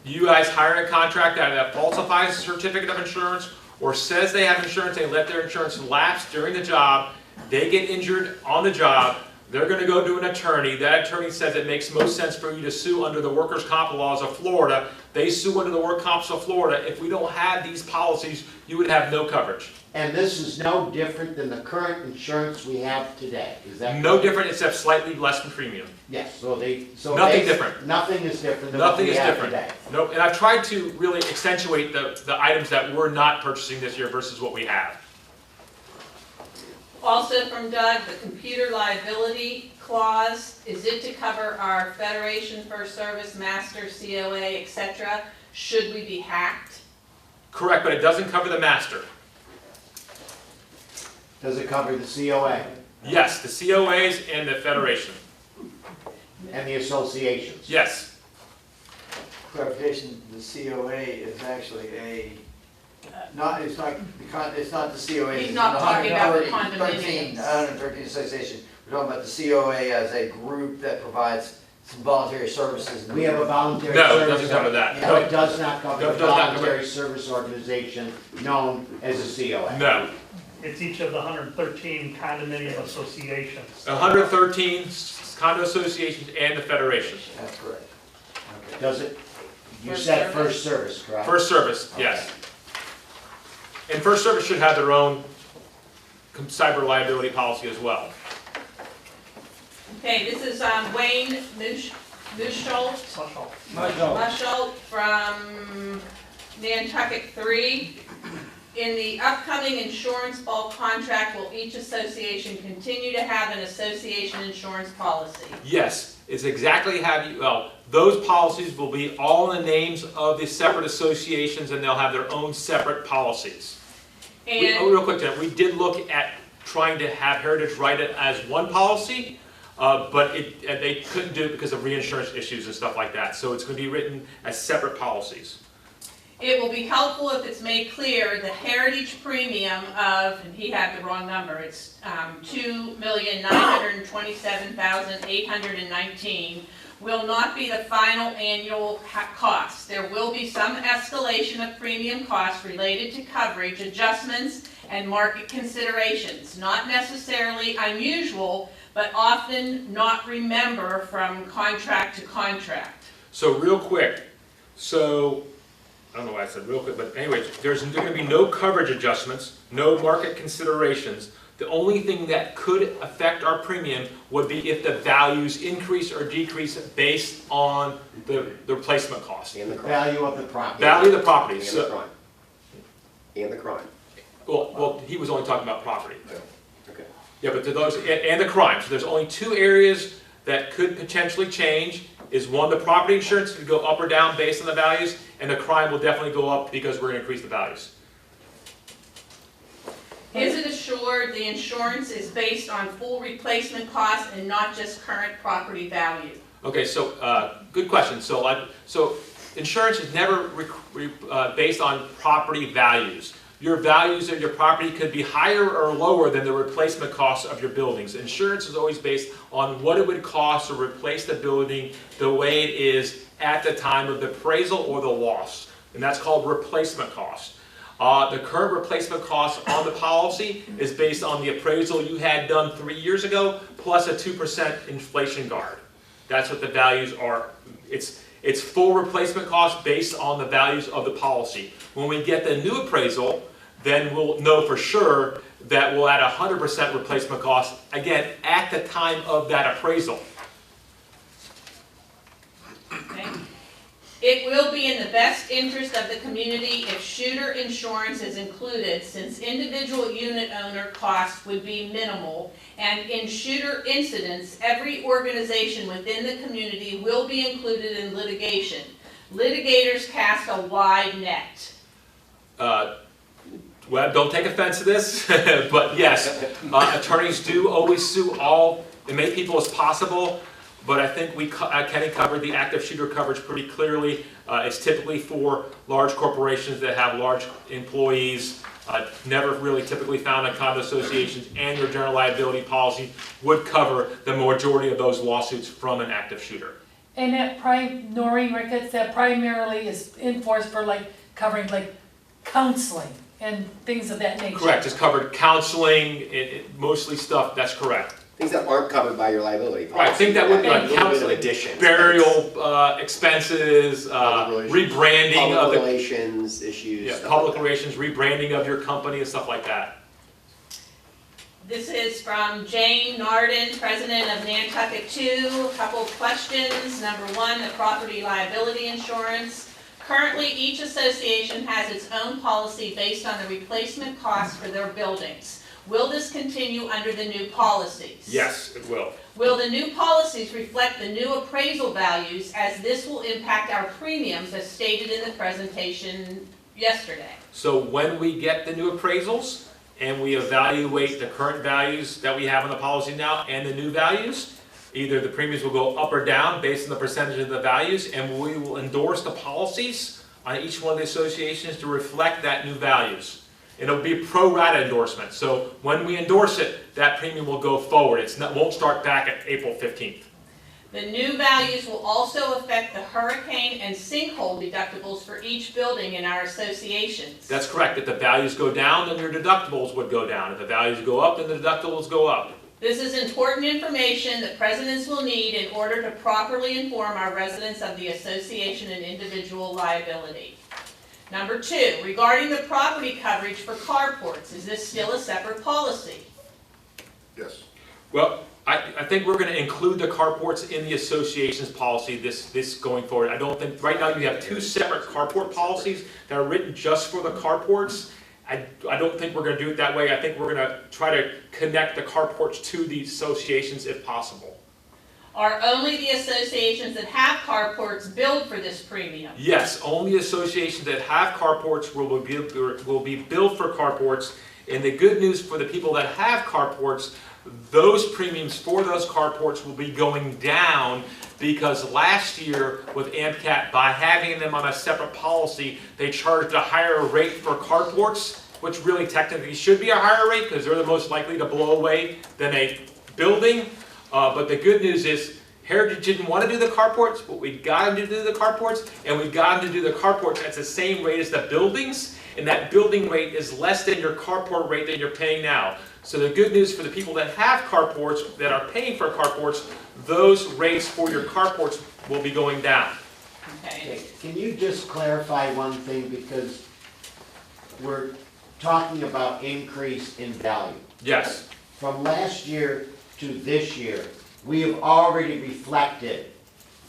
You guys hire a contractor that falsifies a certificate of insurance or says they have insurance, they let their insurance lapse during the job, they get injured on the job, they're going to go to an attorney. That attorney says it makes most sense for you to sue under the workers' comp laws of Florida. They sue under the work comps of Florida. If we don't have these policies, you would have no coverage. And this is no different than the current insurance we have today, is that No correct? different except slightly less in premium. Yes, so Nothing different. Nothing is different than what Nothing we is have different. today. Nope, and I've tried to really accentuate the items that we're not purchasing this year versus what we have. also from Doug, the computer liability clause, is it to cover our Federation, First Service, Master, COA, etc.? Should we be hacked? Correct, but it doesn't cover the master. Does it cover the COA Yes, the COAs and the Federation. and the associations? Yes. Clarification, the COA is actually it's not the COA. He's not talking about the condominiums. 113 association. We're talking about the COA as a group that provides some voluntary services. We have a voluntary No, it service. doesn't cover that. No, it does not cover No, the it does not cover- voluntary service organization known as a COA. No. It's each of the 113 condominium associations. 113 condo associations and the Federation. That's correct. Does it, you First said service? first service, correct? First Service, yes. And First Service should have their own cyber liability policy as well. Okay, this is Wayne Muschholt from Nantucket 3. In the upcoming insurance bulk contract, will each association continue to have an association insurance policy? Yes, it's exactly those policies will be all in the names of the separate associations and they'll have their own separate policies. Real quick, Jen, we did look at trying to have Heritage write it as one policy, but they couldn't do it because of reinsurance issues and stuff like that. So it's going to be written as separate policies. It will be helpful if it's made clear the Heritage premium of, and he had the wrong number, it's $2,927,819, will not be the final annual cost. There will be some escalation of premium costs related to coverage adjustments and market considerations, not necessarily unusual, but often not remember from contract to contract. So real quick, I don't know why I said real quick, but anyways, there's going to be no coverage adjustments, no market considerations. The only thing that could affect our premium would be if the values increase or decrease based on the replacement cost. And the crime. Value of the property. Value of the property. And the crime. And the crime. Well, he was only talking about property. Okay. Yeah, but to those, and the crime. So there's only two areas that could potentially change. Is one, the property insurance could go up or down based on the values, and the crime will definitely go up because we're going to increase the values. Is it assured the insurance is based on full replacement cost and not just current property value? Okay, so good question. So insurance is never based on property values. Your values of your property could be higher or lower than the replacement cost of your buildings. Insurance is always based on what it would cost to replace the building the way it is at the time of the appraisal or the loss, and that's called replacement cost. The current replacement cost on the policy is based on the appraisal you had done 3 years ago, plus a 2% inflation guard. That's what the values are. It's full replacement cost based on the values of the policy. When we get the new appraisal, then we'll know for sure that we'll add 100% replacement cost, again, at the time of that appraisal. Okay. It will be in the best interest of the community if shooter insurance is included, since individual unit owner costs would be minimal, and in shooter incidents, every organization within the community will be included in litigation. Litigators cast a wide net. Well, don't take offense to this, but yes, attorneys do always sue as many people as possible. But I think Kenny covered the active shooter coverage pretty clearly. It's typically for large corporations that have large employees, never really typically found in condo associations, and your general liability policy would cover the majority of those lawsuits from an active shooter. And that Noreen Ricketts, that primarily is enforced for covering counseling and things of that nature. Correct, it's covered counseling, mostly stuff, that's correct. Things that aren't covered by your liability policy. Right, I think that would be like counseling, burial expenses, rebranding of public relations issues. Yeah, public relations, rebranding of your company and stuff like that. This is from Jane Narden, president of Nantucket 2. A couple of questions. Number one, the property liability insurance. Currently, each association has its own policy based on the replacement costs for their buildings. Will this continue under the new policies? Yes, it will. Will the new policies reflect the new appraisal values, as this will impact our premiums as stated in the presentation yesterday? So when we get the new appraisals and we evaluate the current values that we have on the policy now and the new values, either the premiums will go up or down based on the percentage of the values, and we will endorse the policies on each one of the associations to reflect that new values. It'll be a pro rata endorsement. So when we endorse it, that premium will go forward. Won't start back at April 15th. The new values will also affect the hurricane and sinkhole deductibles for each building in our associations. That's correct. If the values go down, then your deductibles would go down. If the values go up, then the deductibles go up. This is important information that presidents will need in order to properly inform our residents of the association and individual liability. Number 2, regarding the property coverage for carports, is this still a separate policy? Yes. Well, I think we're going to include the carports in the association's policy this going forward. I don't think, right now you have 2 separate carport policies that are written just for the carports. I don't think we're going to do it that way. I think we're going to try to connect the carports to the associations if possible. Are only the associations that have carports billed for this premium? Yes, only associations that have carports will be billed for carports. And the good news for the people that have carports, those premiums for those carports will be going down, because last year with AMCAT, by having them on a separate policy, they charged a higher rate for carports, which really technically should be a higher rate because they're the most likely to blow away than a building. But the good news is Heritage didn't want to do the carports, but we got them to do the carports, and we got them to do the carports at the same rate as the buildings, and that building rate is less than your carport rate that you're paying now. So the good news for the people that have carports, that are paying for carports, those rates for your carports will be going down. Okay. Can you just clarify one thing, because we're talking about increase in value. Yes. From last year to this year, we have already reflected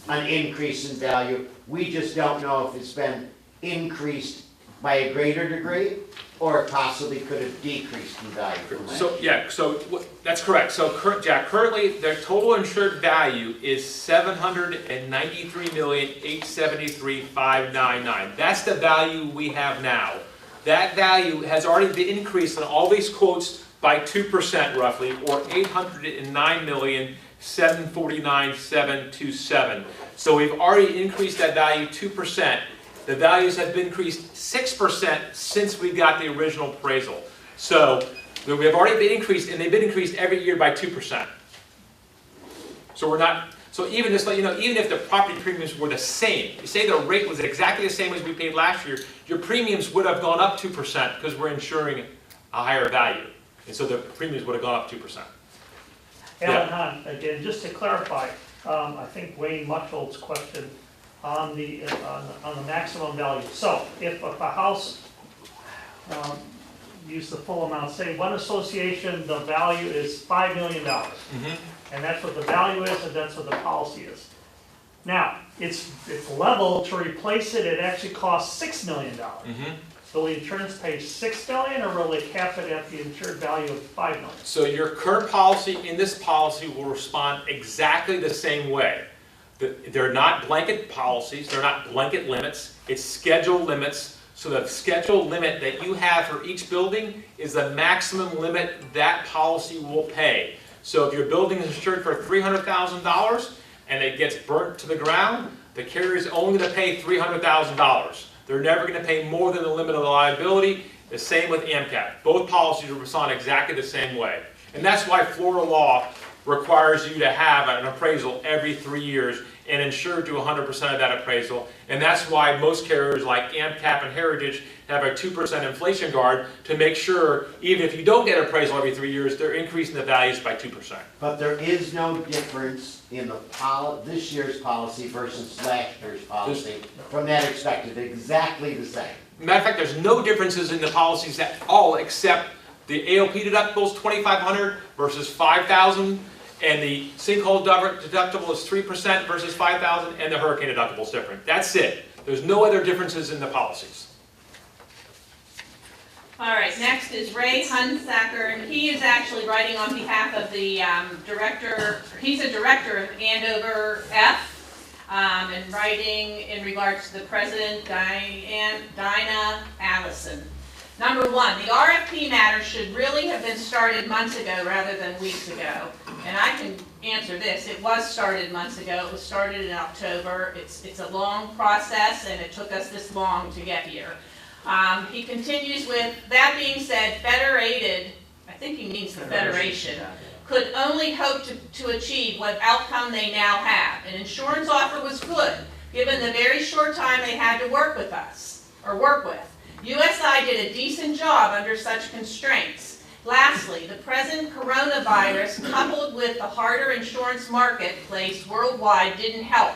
an increase in value. We just don't know if it's been increased by a greater degree, or it possibly could have decreased in value from last year. So, yeah, so that's correct. So, Jack, currently their total insured value is $793,873,599. That's the value we have now. That value has already been increased on all these quotes by 2% roughly, or $809,749,727. So we've already increased that value 2%. The values have been increased 6% since we got the original appraisal. So we have already been increased, and they've been increased every year by 2%. So we're not. So even just let you know, even if the property premiums were the same, you say the rate was exactly the same as we paid last year, your premiums would have gone up 2% because we're insuring a higher value, and so the premiums would have gone up 2%. Alan Hahn, again, just to clarify, I think Wayne Muchhold's question on the maximum value. So if a house, use the full amount, say one association, the value is $5 million. And that's what the value is, and that's what the policy is. Now, it's level to replace it, it actually costs $6 million. Will the insurance pay $6 million, or will they cap it at the insured value of $5 million? So your current policy in this policy will respond exactly the same way. They're not blanket policies, they're not blanket limits, it's scheduled limits. So the scheduled limit that you have for each building is the maximum limit that policy will pay. So if your building is insured for $300,000 and it gets burnt to the ground, the carrier is only going to pay $300,000. They're never going to pay more than the limit of the liability. The same with AMCAT. Both policies will respond exactly the same way. And that's why Florida law requires you to have an appraisal every 3 years and insure to 100% of that appraisal. And that's why most carriers like AMCAP and Heritage have a 2% inflation guard to make sure, even if you don't get an appraisal every 3 years, they're increasing the values by 2%. But there is no difference in the this year's policy versus last year's policy from that expected, exactly the same. Matter of fact, there's no differences in the policies at all, except the AOP deductible is $2,500 versus $5,000. And the sinkhole deductible is 3% versus $5,000, and the hurricane deductible is different. That's it. There's no other differences in the policies. All right, next is Ray Hunsacker, and he is actually writing on behalf of the director, he's a director of Andover F, and writing in regards to the president, Dinah Allison. Number one, the RFP matter should really have been started months ago rather than weeks ago. And I can answer this, it was started months ago, it was started in October. It's a long process and it took us this long to get here. He continues with, that being said, Federated, I think he means the Federation, could only hope to achieve what outcome they now have. An insurance offer was good, given the very short time they had to work with us, or work with. USI did a decent job under such constraints. Lastly, the present coronavirus, coupled with the harder insurance marketplace worldwide, didn't help.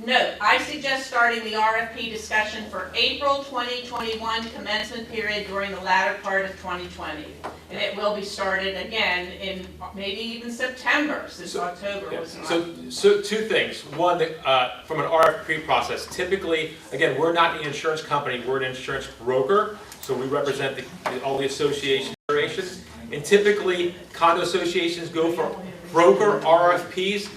Note, I suggest starting the RFP discussion for April 2021 commencement period during the latter part of 2020. And it will be started again in maybe even September, since October was not. So two things. One, from an RFP process, typically, again, we're not an insurance company, we're an insurance broker. So we represent all the association federations. And typically, condo associations go for broker RFPs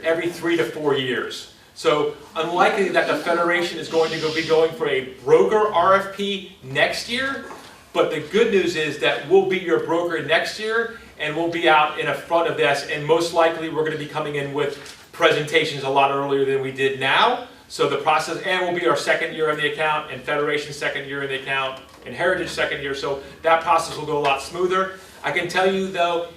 every 3 to 4 years. So unlikely that the Federation is going to be going for a broker RFP next year, but the good news is that we'll be your broker next year and we'll be out in front of this, and most likely we're going to be coming in with presentations a lot earlier than we did now. So the process, and we'll be our second year in the account, and Federation second year in the account, and Heritage second year, so that process will go a lot smoother. I can tell you though,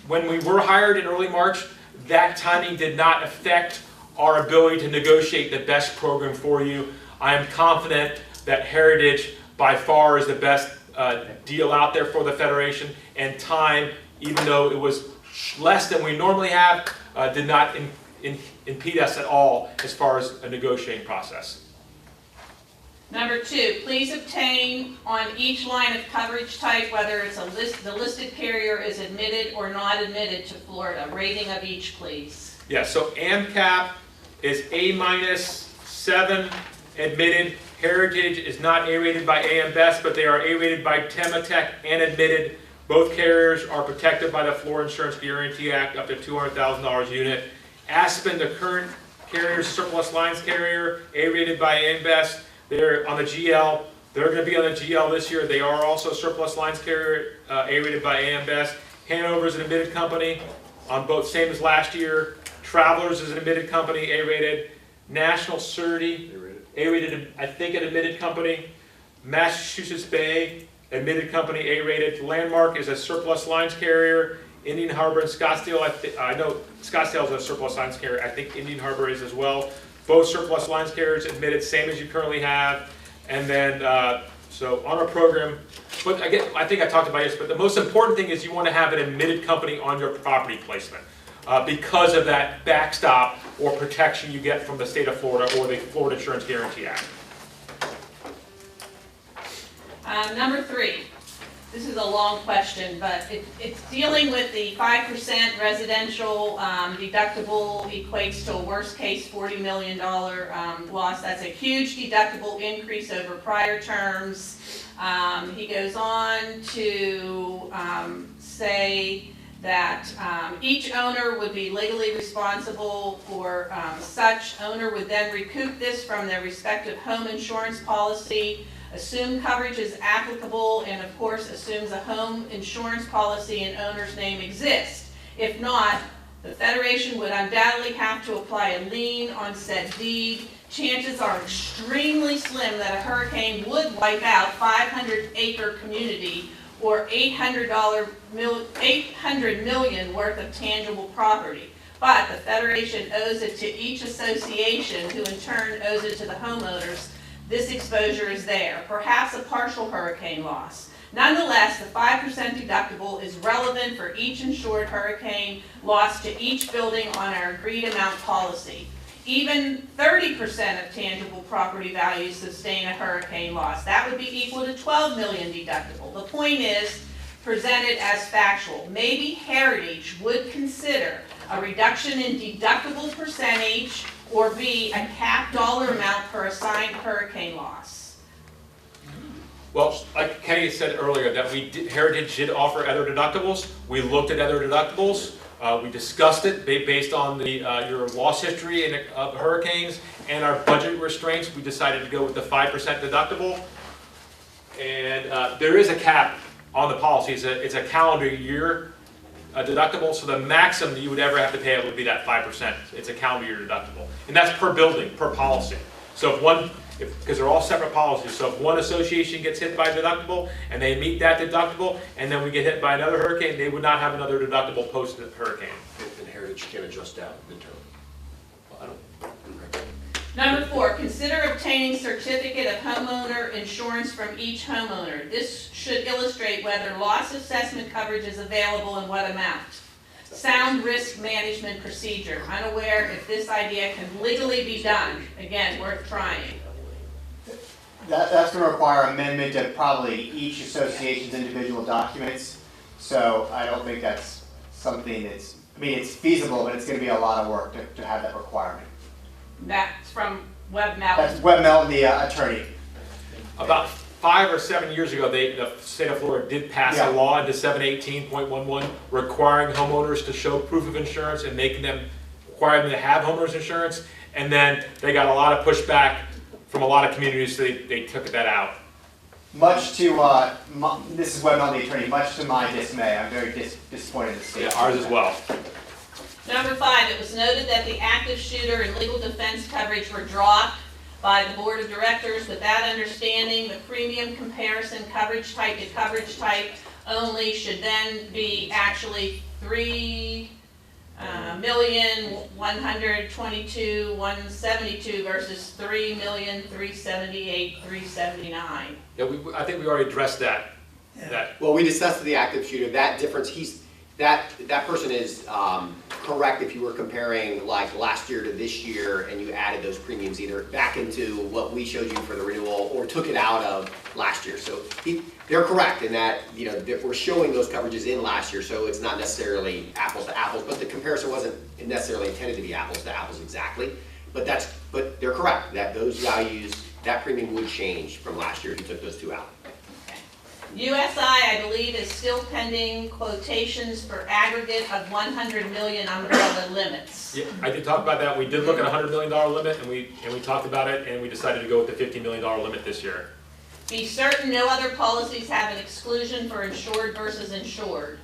when we were hired in early March, that timing did not affect our ability to negotiate the best program for you. I am confident that Heritage by far is the best deal out there for the Federation, and time, even though it was less than we normally have, did not impede us at all as far as a negotiating process. Number two, please obtain on each line of coverage type whether it's the listed carrier is admitted or not admitted to Florida. Rating of each, please. Yeah, so AMCAP is A-7 admitted. Heritage is not A-rated by AM Best, but they are A-rated by Tematech and admitted. Both carriers are protected by the Florida Insurance Guarantee Act up to $200,000 a unit. Aspen, the current carrier, surplus lines carrier, A-rated by AM Best. They're on the GL. They're going to be on the GL this year. They are also surplus lines carrier, A-rated by AM Best. Hanover is an admitted company on both, same as last year. Travelers is an admitted company, A-rated. National Surety, A-rated, I think an admitted company. Massachusetts Bay, admitted company, A-rated. Landmark is a surplus lines carrier. Indian Harbor and Scottsdale, I know Scottsdale is a surplus lines carrier. I think Indian Harbor is as well. Both surplus lines carriers admitted, same as you currently have. And then, so on our program, but again, I think I talked about this, but the most important thing is you want to have an admitted company on your property placement because of that backstop or protection you get from the state of Florida or the Florida Insurance Guarantee Act. Number three, this is a long question, but it's dealing with the 5% residential deductible equates to a worst case $40 million loss. That's a huge deductible increase over prior terms. He goes on to say that each owner would be legally responsible for such. Owner would then recoup this from their respective home insurance policy. Assume coverage is applicable, and of course assumes a home insurance policy in owner's name exists. If not, the Federation would undoubtedly have to apply a lien on said deed. Chances are extremely slim that a hurricane would wipe out 500-acre community or $800 million worth of tangible property. But the Federation owes it to each association, who in turn owes it to the homeowners. This exposure is there, perhaps a partial hurricane loss. Nonetheless, the 5% deductible is relevant for each insured hurricane loss to each building on our agreed amount policy. Even 30% of tangible property values sustain a hurricane loss. That would be equal to $12 million deductible. The point is presented as factual. Maybe Heritage would consider a reduction in deductible percentage, or B, a capped dollar amount per assigned hurricane loss. Well, like Kenny said earlier, that Heritage did offer other deductibles. We looked at other deductibles. We discussed it based on your loss history of hurricanes and our budget restraints. We decided to go with the 5% deductible. And there is a cap on the policy. It's a calendar year deductible, so the maximum that you would ever have to pay it would be that 5%. It's a calendar year deductible. And that's per building, per policy. So because they're all separate policies, so if one association gets hit by a deductible and they meet that deductible, and then we get hit by another hurricane, they would not have another deductible post hurricane. And Heritage can't adjust that midterm. Well, I don't. Number 4, consider obtaining certificate of homeowner insurance from each homeowner. This should illustrate whether loss assessment coverage is available and what amount. Sound risk management procedure. Unaware if this idea can legally be done. Again, worth trying. That's going to require amendment of probably each association's individual documents. So I don't think that's something that's, I mean, it's feasible, but it's going to be a lot of work to have that requirement. That's from Webb Mountain. That's Webb Mountain, the attorney. About 5 or 7 years ago, the state of Florida did pass a law into 718.11 requiring homeowners to show proof of insurance and requiring them to have homeowners insurance. And then they got a lot of pushback from a lot of communities, so they took that out. Much to, this is Webb Mountain, the attorney, much to my dismay. I'm very disappointed in the state. Yeah, ours as well. Number 5, it was noted that the active shooter and legal defense coverage were dropped by the board of directors. With that understanding, the premium comparison coverage type to coverage type only should then be actually $3,122,172 versus $3,378,379. Yeah, I think we already addressed that. Well, we discussed the active shooter, that difference, that person is correct if you were comparing like last year to this year and you added those premiums either back into what we showed you for the renewal or took it out of last year. So they're correct in that, you know, we're showing those coverages in last year, so it's not necessarily apples to apples, but the comparison wasn't necessarily intended to be apples to apples exactly. But they're correct that those values, that premium would change from last year if you took those two out. USI, I believe, is still pending quotations for aggregate of 100 million umbrella limits. Yeah, I did talk about that. We did look at a $100 million limit, and we talked about it, and we decided to go with the $50 million limit this year. Be certain no other policies have an exclusion for insured versus insured.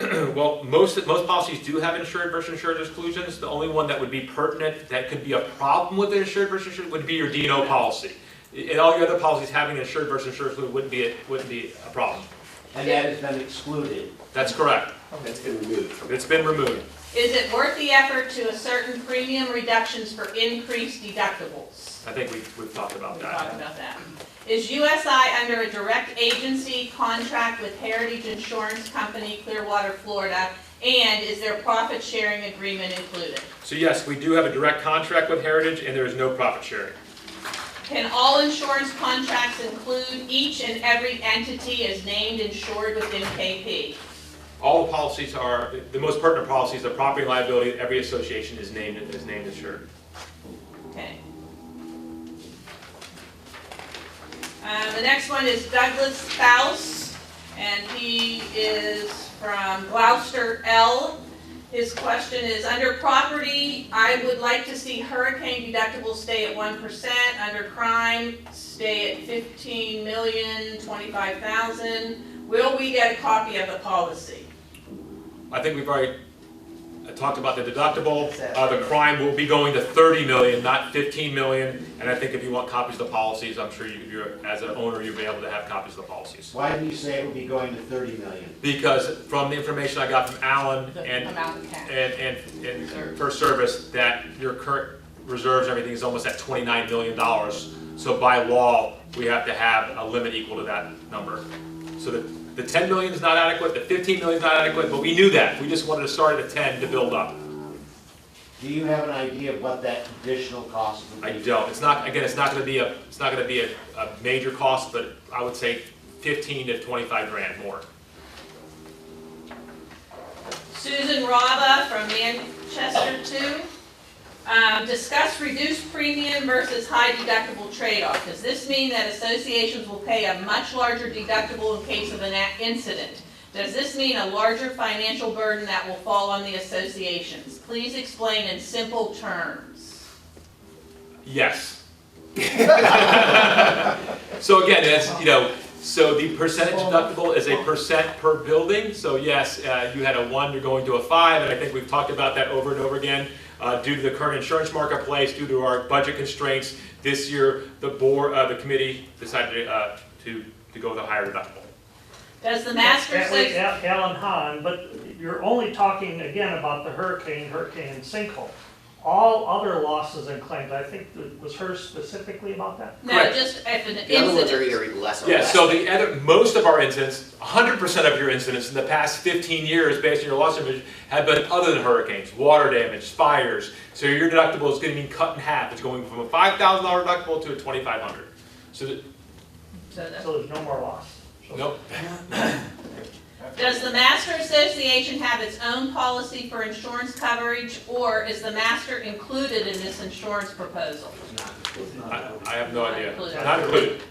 Well, most policies do have insured versus insured exclusions. The only one that would be pertinent, that could be a problem with the insured versus insured, would be your D&O policy. In all your other policies, having an insured versus insured exclusion wouldn't be a problem. And that has been excluded. That's correct. It's been removed. It's been removed. Is it worth the effort to ascertain premium reductions for increased deductibles? I think we've talked about that. Talked about that. Is USI under a direct agency contract with Heritage Insurance Company, Clearwater, Florida, and is their profit sharing agreement included? So yes, we do have a direct contract with Heritage, and there is no profit sharing. Can all insurance contracts include each and every entity as named insured within KP? All the policies are, the most pertinent policies, the property and liability, every association is named insured. Okay. The next one is Douglas Faust, and he is from Gloucester L. His question is, under property, I would like to see hurricane deductibles stay at 1%, under crime, stay at $15,025,000. Will we get a copy of the policy? I think we've already talked about the deductible. The crime will be going to 30 million, not 15 million. And I think if you want copies of the policies, I'm sure as an owner, you'll be able to have copies of the policies. Why do you say it would be going to 30 million? Because from the information I got from Alan and First Service, that your current reserves and everything is almost at $29 million. So by law, we have to have a limit equal to that number. So the 10 million is not adequate, the 15 million is not adequate, but we knew that. We just wanted to start at 10 to build up. Do you have an idea of what that additional cost would be? I don't. It's not going to be a major cost, but I would say 15 to 25 grand more. Susan Raba from Manchester 2. Discuss reduced premium versus high deductible trade-off. Does this mean that associations will pay a much larger deductible in case of an incident? Does this mean a larger financial burden that will fall on the associations? Please explain in simple terms. Yes. So again, that's, so the percentage deductible is a percent per building. So yes, you had a 1, you're going to a 5, and I think we've talked about that over and over again. Due to the current insurance marketplace, due to our budget constraints, this year the board, the committee decided to go with a higher deductible. Does the master Wait, Alan Hahn, but you're only talking again about the hurricane and sinkhole. All other losses and claims, I think, was hers specifically about that? No, Correct. just if an The other ones are incident. either less or Yeah, less. so most of our incidents, 100% of your incidents in the past 15 years based on your loss information have been other than hurricanes, water damage, fires. So your deductible is going to be cut in half. It's going from a $5,000 deductible to a $2,500. So So there's no more loss. nope. Does the Master Association have its own policy for insurance coverage, or is the Master included in this insurance proposal? I have no idea. included. Not included.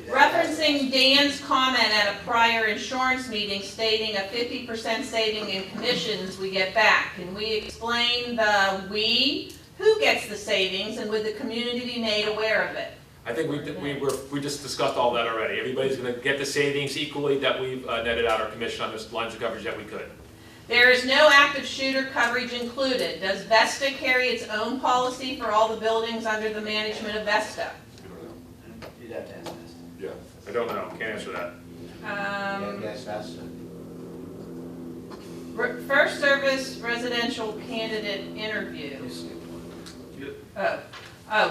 Referencing Dan's comment at a prior insurance meeting stating a 50% saving in commissions we get back, can we explain the we? Who gets the savings, and would the community be made aware of it? I think we just discussed all that already. Everybody's going to get the savings equally that we've netted out our commission on those lines of coverage that we could. There is no active shooter coverage included. Does Vesta carry its own policy for all the buildings under the management of Vesta? You'd have to ask this. Yeah. I don't know. Can't answer that. Yes, that's it. First Service Residential Candidate Interview.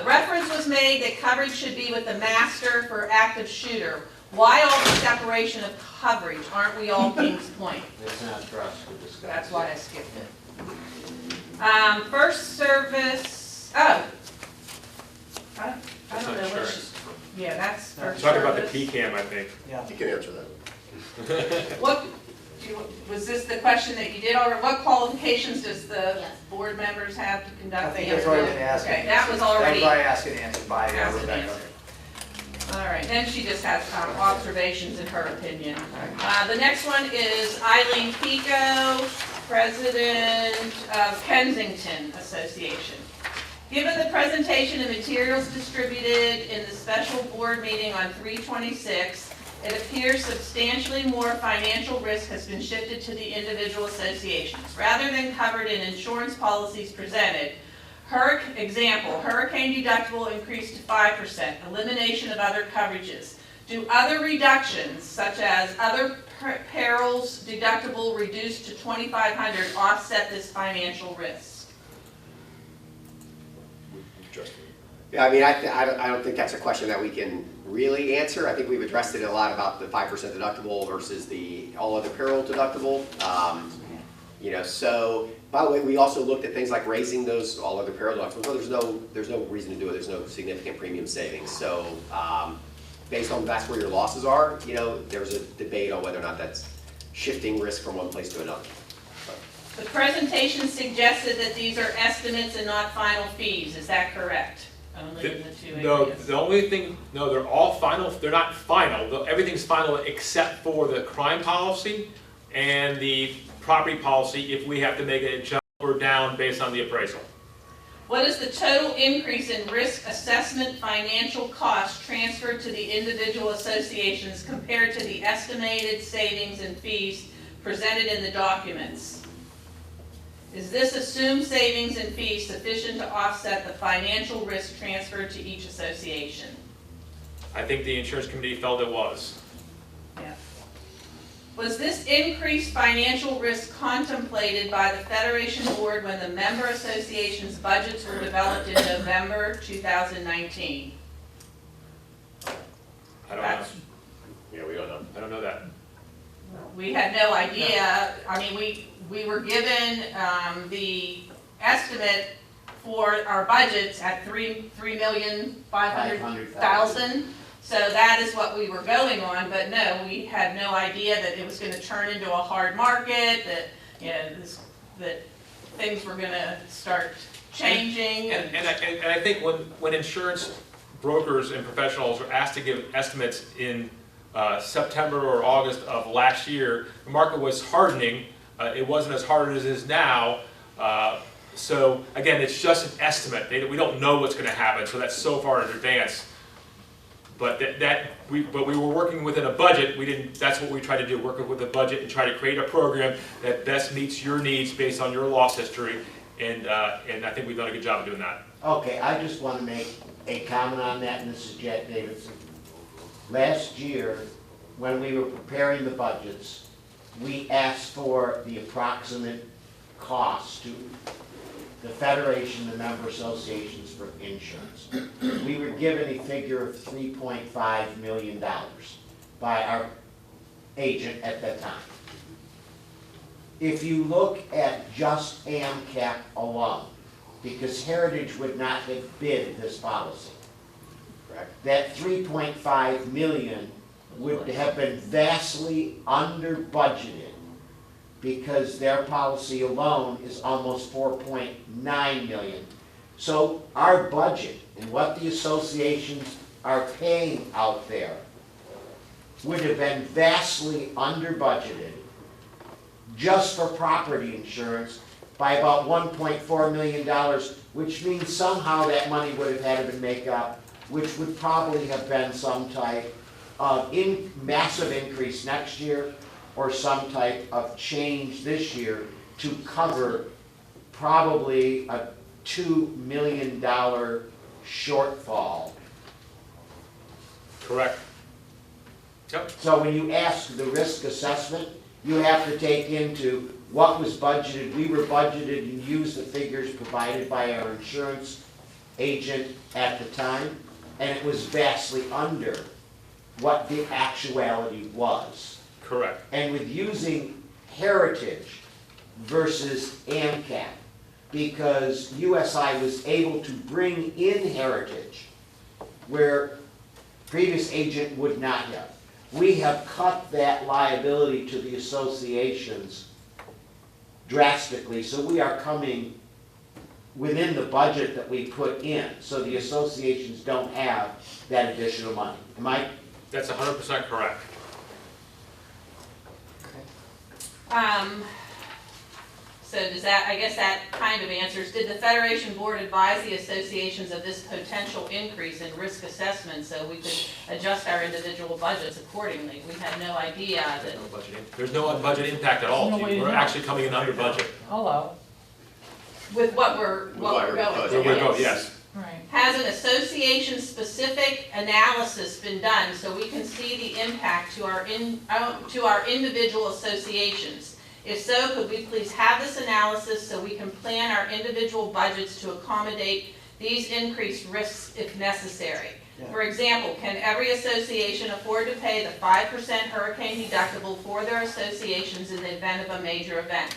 Reference was made that coverage should be with the master for active shooter. Why all the separation of coverage? Aren't we all Kings Point? It's not for us to discuss. That's why I skipped it. First Service, I That's don't not know which. insurance. Yeah, that's First Talking about the Service. PCAM, I think. You can answer that. What, was this the question that you did already? What qualifications does the Yes. board members have to I conduct the think interview? that's already been asked. Okay, that was already. asked and answered by asked and Rebecca. answered. All right, then she just has observations in her opinion. The next one is Eileen Pico, President of Kensington Association. Given the presentation and materials distributed in the special board meeting on 3/26, it appears substantially more financial risk has been shifted to the individual associations. Rather than covered in insurance policies presented, example, hurricane deductible increased to 5%, elimination of other coverages. Do other reductions, such as other perils deductible reduced to $2,500, offset this financial risk? Justin. Yeah, I mean, I don't think that's a question that we can really answer. I think we've addressed it a lot about the 5% deductible versus the all other peril deductible. So, by the way, we also looked at things like raising those all other peril deductibles. Well, there's no reason to do it. There's no significant premium savings. So, based on that's where your losses are, there's a debate on whether or not that's shifting risk from one place to another. The presentation suggested that these are estimates and not final fees. Is that correct? Only in the two No, areas. the only thing, no, they're all final, they're not final. Everything's final except for the crime policy and the property policy if we have to make a jump or down based on the appraisal. What is the total increase in risk assessment financial cost transferred to the individual associations compared to the estimated savings and fees presented in the documents? Is this assumed savings and fees sufficient to offset the financial risk transferred to each association? I think the insurance committee felt it was. Yeah. Was this increased financial risk contemplated by the Federation Board when the member associations' budgets were developed in November 2019? I don't know. Yeah, we don't know. I don't know that. We had no idea. I mean, we were given the estimate for our budgets at $3,500,000. So that is what we were going on, but no, we had no idea that it was going to turn into a hard market, that that things were going to start changing. And I think when insurance brokers and professionals are asked to give estimates in September or August of last year, the market was hardening. It wasn't as hard as it is now. So again, it's just an estimate. We don't know what's going to happen, so that's so far in advance. But we were working within a budget. That's what we tried to do, work with a budget and try to create a program that best meets your needs based on your loss history. And I think we've done a good job of doing that. Okay, I just want to make a comment on that, and this is Jack Davidson. Last year, when we were preparing the budgets, we asked for the approximate cost to the Federation, the member associations for insurance. We were given a figure of $3.5 million by our agent at that time. If you look at just AMCAP alone, because Heritage would not have bid this policy, that $3.5 million would have been vastly under budgeted because their policy alone is almost $4.9 million. So our budget and what the associations are paying out there would have been vastly under budgeted just for property insurance by about $1.4 million, which means somehow that money would have had to be made up, which would probably have been some type of massive increase next year or some type of change this year to cover probably a $2 million shortfall. Correct. Yep. So when you ask the risk assessment, you have to take into what was budgeted. We were budgeted and used the figures provided by our insurance agent at the time, and it was vastly under what the actuality was. Correct. And with using Heritage versus AMCAP, because USI was able to bring in Heritage where previous agent would not have. We have cut that liability to the associations drastically, so we are coming within the budget that we put in, so the associations don't have that additional money. Am I? That's 100% correct. So does that, I guess that kind of answers, did the Federation Board advise the associations of this potential increase in risk assessment so we could adjust our individual budgets accordingly? We had no idea that. There's no budget impact at all. We're actually coming in under budget. Hello. With what we're going to. Yes. Right. Has an association-specific analysis been done so we can see the impact to our individual associations? If so, could we please have this analysis so we can plan our individual budgets to accommodate these increased risks if necessary? Yeah. For example, can every association afford to pay the 5% hurricane deductible for their associations in the event of a major event?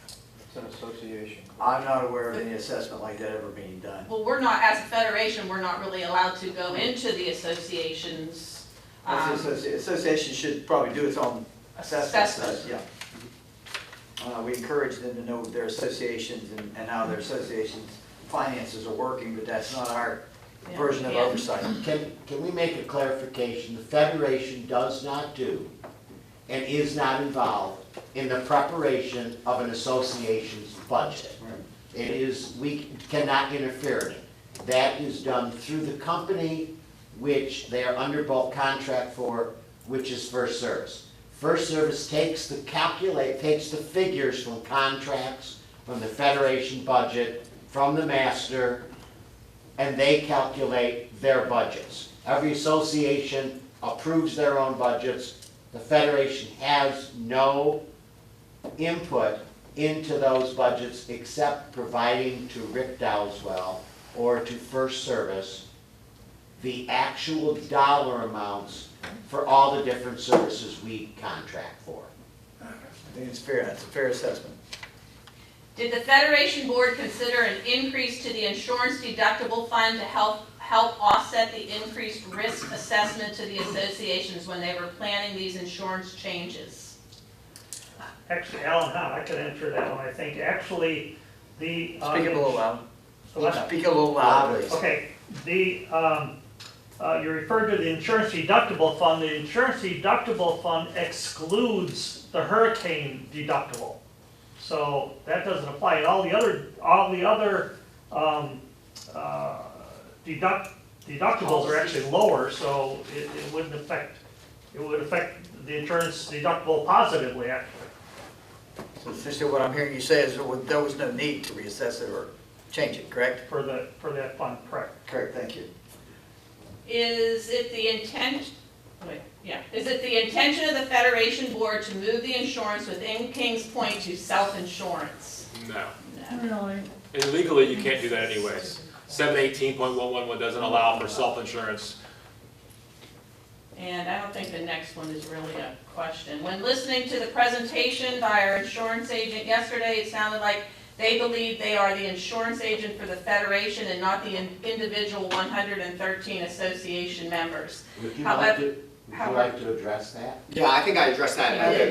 It's an association. I'm not aware of any assessment like that ever being done. Well, we're not, as a federation, we're not really allowed to go into the associations. Association should probably do its own assessment. Yeah. We encourage them to know their associations and how their associations' finances are working, but that's not our version of oversight. Can we make a clarification? The Federation does not do and is not involved in the preparation of an association's budget. It is, we cannot interfere in it. That is done through the company which they are under bulk contract for, which is First Service. First Service takes the figures from contracts, from the Federation budget, from the master, and they calculate their budgets. Every association approves their own budgets. The Federation has no input into those budgets except providing to Rick Dowswell or to First Service the actual dollar amounts for all the different services we contract for. I think it's fair. That's a fair assessment. Did the Federation Board consider an increase to the insurance deductible fund to help offset the increased risk assessment to the associations when they were planning these insurance changes? Actually, Alan, I could answer that one. I think actually the. Speak a little loud. Speak a little louder, please. Okay, you referred to the insurance deductible fund. The insurance deductible fund excludes the hurricane deductible. So that doesn't apply. And all the other deductibles are actually lower, so it wouldn't affect, it would affect the insurance deductible positively, actually. So essentially what I'm hearing you say is there was no need to reassess it or change it, correct? For that fund, correct. Correct, thank you. Is it the intent of the Federation Board to move the insurance within Kings Point to self-insurance? No. Really? And legally, you can't do that anyways. 718.111 doesn't allow for self-insurance. And I don't think the next one is really a question. When listening to the presentation by our insurance agent yesterday, it sounded like they believe they are the insurance agent for the Federation and not the individual 113 association members. Would you However, like to address that? Yeah, I think I addressed that. Yeah,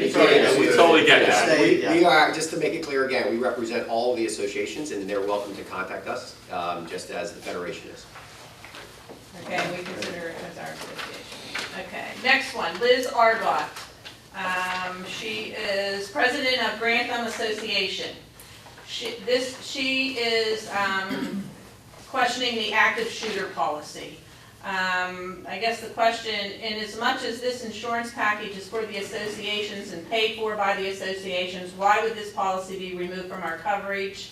we totally get that. We are, just to make it clear again, we represent all of the associations and they're welcome to contact us, just as the Federation is. Okay, we consider it as our association. Okay, next one, Liz Arbott. She is president of Grantham Association. She is questioning the active shooter policy. I guess the question, in as much as this insurance package is for the associations and paid for by the associations, why would this policy be removed from our coverage?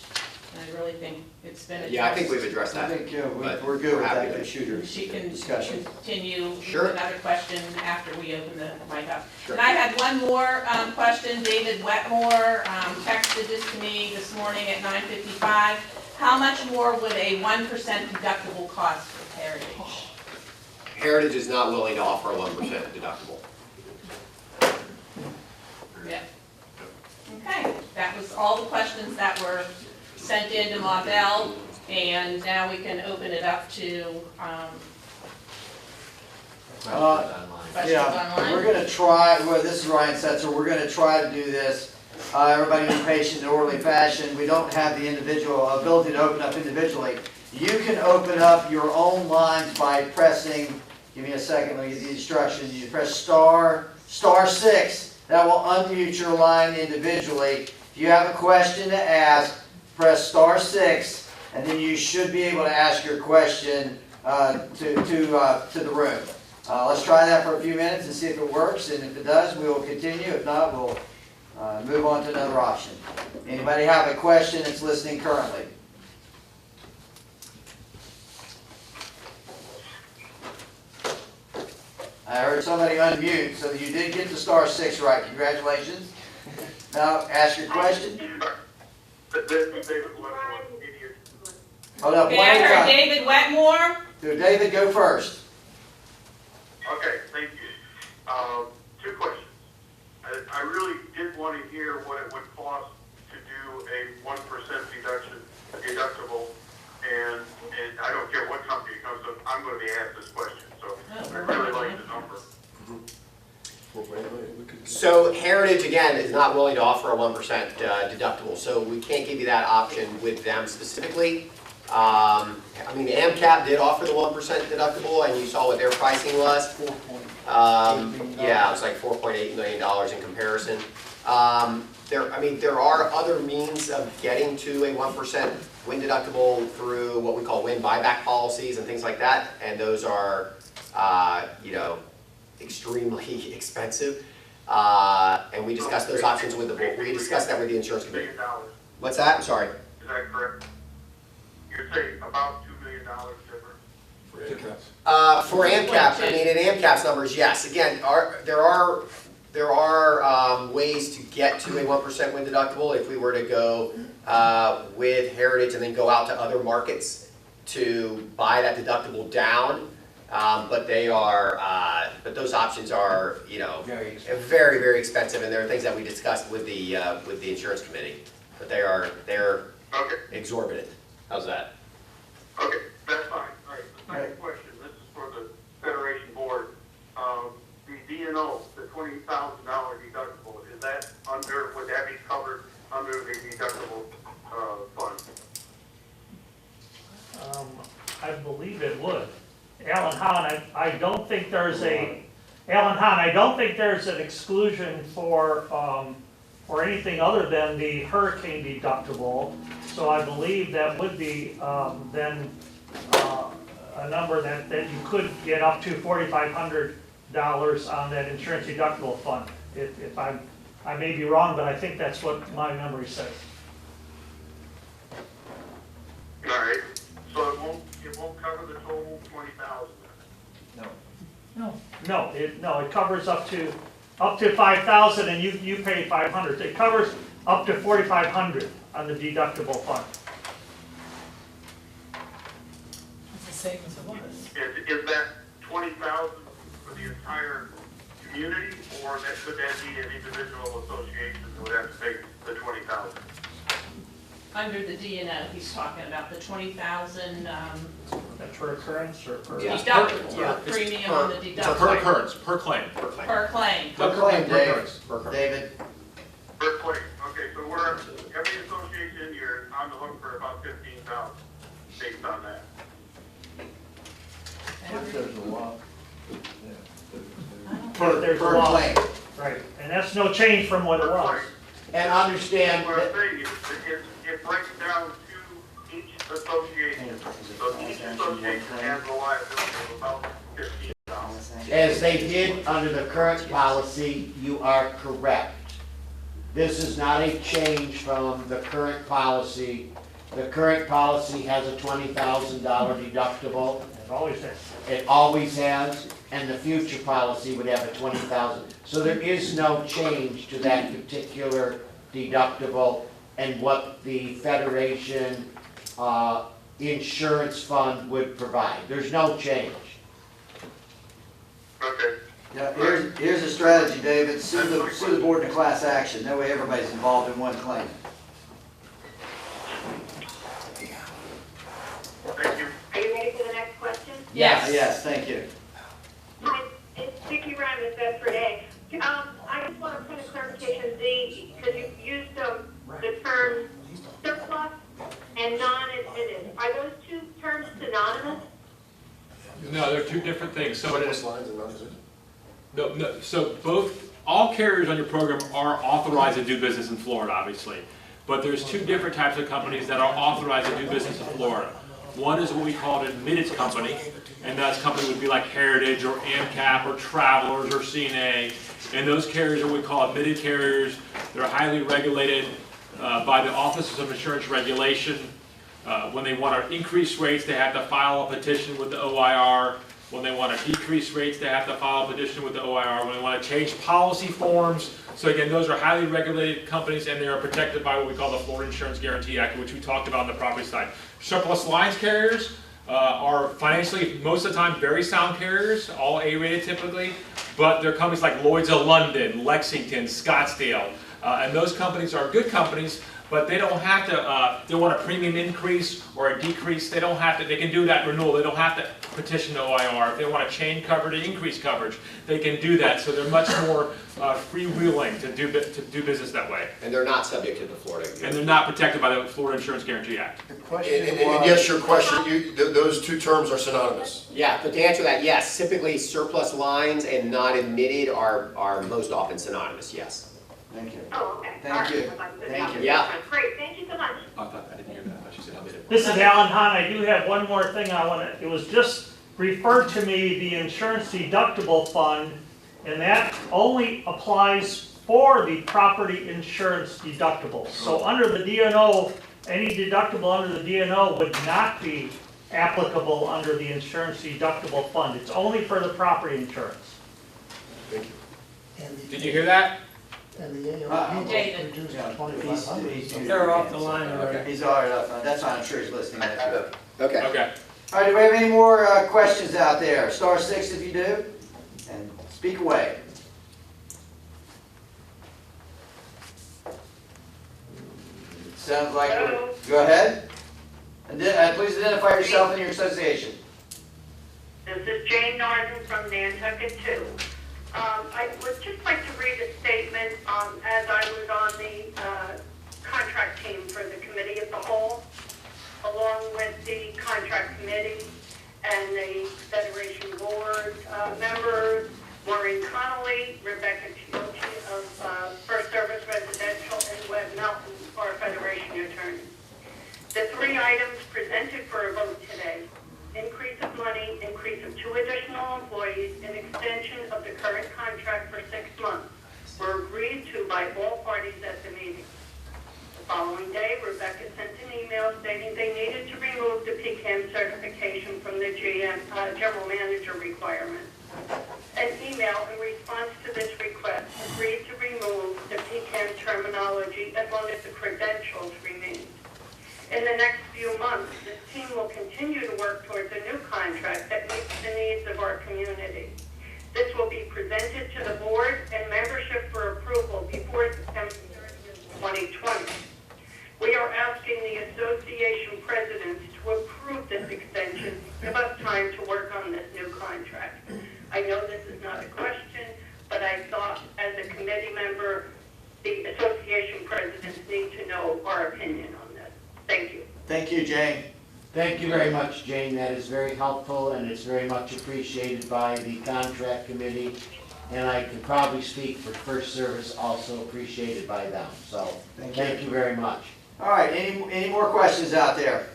And I really think it's been addressed. Yeah, I think we've addressed that. I think but we're good with happy that to- shooter She can discussion. continue with Sure. another question after we open the mic up. Sure. And I had one more question. David Wetmore texted this to me this morning at 9:55. How much more would a 1% deductible cost for Heritage? Heritage is not willing to offer a 1% deductible. Yeah. Okay, that was all the questions that were sent in to Mabel, and now we can open it up to questions Yeah, online. we're gonna try, well, this is Ryan Setzer, we're gonna try to do this. Everybody be patient in orderly fashion. We don't have the individual ability to open up individually. You can open up your own lines by pressing, give me a second, let me get the instructions. You press *6. That will unmute your line individually. If you have a question to ask, press *6, and then you should be able to ask your question to the room. Let's try that for a few minutes and see if it works, and if it does, we will continue. If not, we'll move on to another option. Anybody have a question that's listening currently? I heard somebody unmute, so you did get the *6 right. Congratulations. Now, ask your question. Hold up, Okay, one I at a heard time. David Wetmore. So David, go first. Okay, thank you. Two questions. I really did want to hear what it would cost to do a 1% deductible, and I don't care what company it comes from, I'm going to be asked this question, so I really like the number. So Heritage, again, is not willing to offer a 1% deductible, so we can't give you that option with them specifically. I mean, AMCAP did offer the 1% deductible, and you saw what their pricing was. Yeah, it was like $4.8 million in comparison. There are other means of getting to a 1% wind deductible through what we call wind buyback policies and things like that, and those are, extremely expensive. And we discussed those options with the board. We discussed that with the insurance committee. What's that? I'm sorry. Is that correct? You're saying about $2 million difference? For AMCAP, I mean, in AMCAP's numbers, yes. Again, there are ways to get to a 1% wind deductible if we were to go with Heritage and then go out to other markets to buy that deductible down. But those options are, very, very expensive, and there are things that we discussed with the insurance committee. But they're Okay. exorbitant. How's that? Okay, that's fine. All right, the second question, this is for the Federation Board. The D&O, the $20,000 deductible, is that would that be covered under the deductible fund? I believe it would. Alan Hahn, I don't think there's a, Alan Hahn, I don't think there's an exclusion for anything other than the hurricane deductible. So I believe that would be then a number that you could get up to $4,500 on that insurance deductible fund. If I may be wrong, but I think that's what my memory says. All right, so it won't cover the total 20,000? No, it covers up to 5,000 and you pay 500. It covers up to 4,500 on the deductible fund. It's the same as it was. Is that 20,000 for the entire community, or could that be an individual association that would have to pay the 20,000? Under the DNO, he's talking about the 20,000 That's per occurrence or per? Yeah. deductible premium on the It's a deductible. per occurrence, per claim. Per claim. Per claim, Dave. occurrence, per occurrence. David. Per claim, okay, so every association here on the hook for about 15,000, based on that. There's a lot. There's a Per law. claim. Right, and that's no change from what it was. And understand What I'm that, saying is, it breaks down to each association, so each association has a liability of about 15,000. as they did under the current policy, you are correct. This is not a change from the current policy. The current policy has a $20,000 deductible. It always has. It always has, and the future policy would have a 20,000. So there is no change to that particular deductible and what the Federation insurance fund would provide. There's no change. Okay. Yeah, here's a strategy, David. Sue the board in a class action. That way everybody's involved in one claim. Thank you. Are you ready for the next question? Yes. Yes, thank you. Hi, it's Vicki Ryan with Bedford A. I just want a point of clarification, because you used the term surplus and non-admitted. Are those two terms synonymous? No, they're two different things. So Finance lines and non-existent. No, so all carriers on your program are authorized to do business in Florida, obviously. But there's two different types of companies that are authorized to do business in Florida. One is what we call an admitted company, and that company would be like Heritage or AMCAP or Travelers or CNA. And those carriers are what we call admitted carriers. They're highly regulated by the Office of Insurance Regulation. When they want to increase rates, they have to file a petition with the OIR. When they want to decrease rates, they have to file a petition with the OIR. When they want to change policy forms. So again, those are highly regulated companies, and they are protected by what we call the Florida Insurance Guarantee Act, which we talked about on the property side. Surplus lines carriers are financially, most of the time, very sound carriers, all A-rated typically, but they're companies like Lloyd's of London, Lexington, Scottsdale, and those companies are good companies, but they don't have to, they want a premium increase or a decrease, they don't have to, they can do that renewal, they don't have to petition the OIR. If they want to change coverage or increase coverage, they can do that, so they're much more freewheeling to do business that way. And they're not subject to the Florida. And they're not protected by the Florida Insurance Guarantee Act. The And question and was, yes, your question, those two terms are synonymous. Yeah, but to answer that, yes, typically surplus lines and not admitted are most often synonymous, yes. Thank you. Oh, okay. Thank All right. you. Thank you. Yeah. Great, thank you so much. I thought, I didn't hear that, I thought she said admitted. This is Alan Hahn. I do have one more thing I want to, it was just referred to me, the insurance deductible fund, and that only applies for the property insurance deductible. So under the DNO, any deductible under the DNO would not be applicable under the insurance deductible fund. It's only for the property insurance. Thank you. Did you hear that? And the David. reduced Yeah, to 2,500. they're off the line already. He's already up. That's why I'm sure he's listening. Okay. Okay. All right, do we have any more questions out there? Star 6 if you do, and speak away. Sounds like, Hello. go ahead. And please identify yourself and your association. This is Jane Norton from Nantucket 2. I would just like to read a statement as I was on the contract team for the committee of the whole. along with the contract committee and the Federation Board members, Maureen Connolly, Rebecca Chiochi of First Service Residential, and Webb Melton, our Federation attorney. The 3 items presented for a vote today: increase of money, increase of 2 additional employees, and extension of the current contract for 6 months, were agreed to by all parties at the meeting. The following day, Rebecca sent an email stating they needed to remove the PCAM certification from the general manager requirement. An email in response to this request agreed to remove the PCAM terminology as long as the credentials remained. In the next few months, this team will continue to work towards a new contract that meets the needs of our community. This will be presented to the board and membership for approval before September 30th, 2020. We are asking the association presidents to approve this extension, give us time to work on this new contract. I know this is not a question, but I thought as a committee member, the association presidents need to know our opinion on this. Thank you. Thank you, Jane. Thank you very much, Jane. That is very helpful, and it's very much appreciated by the contract committee. And I can probably speak for First Service, also appreciated by them. So, thank you very much. All right, any more questions out there?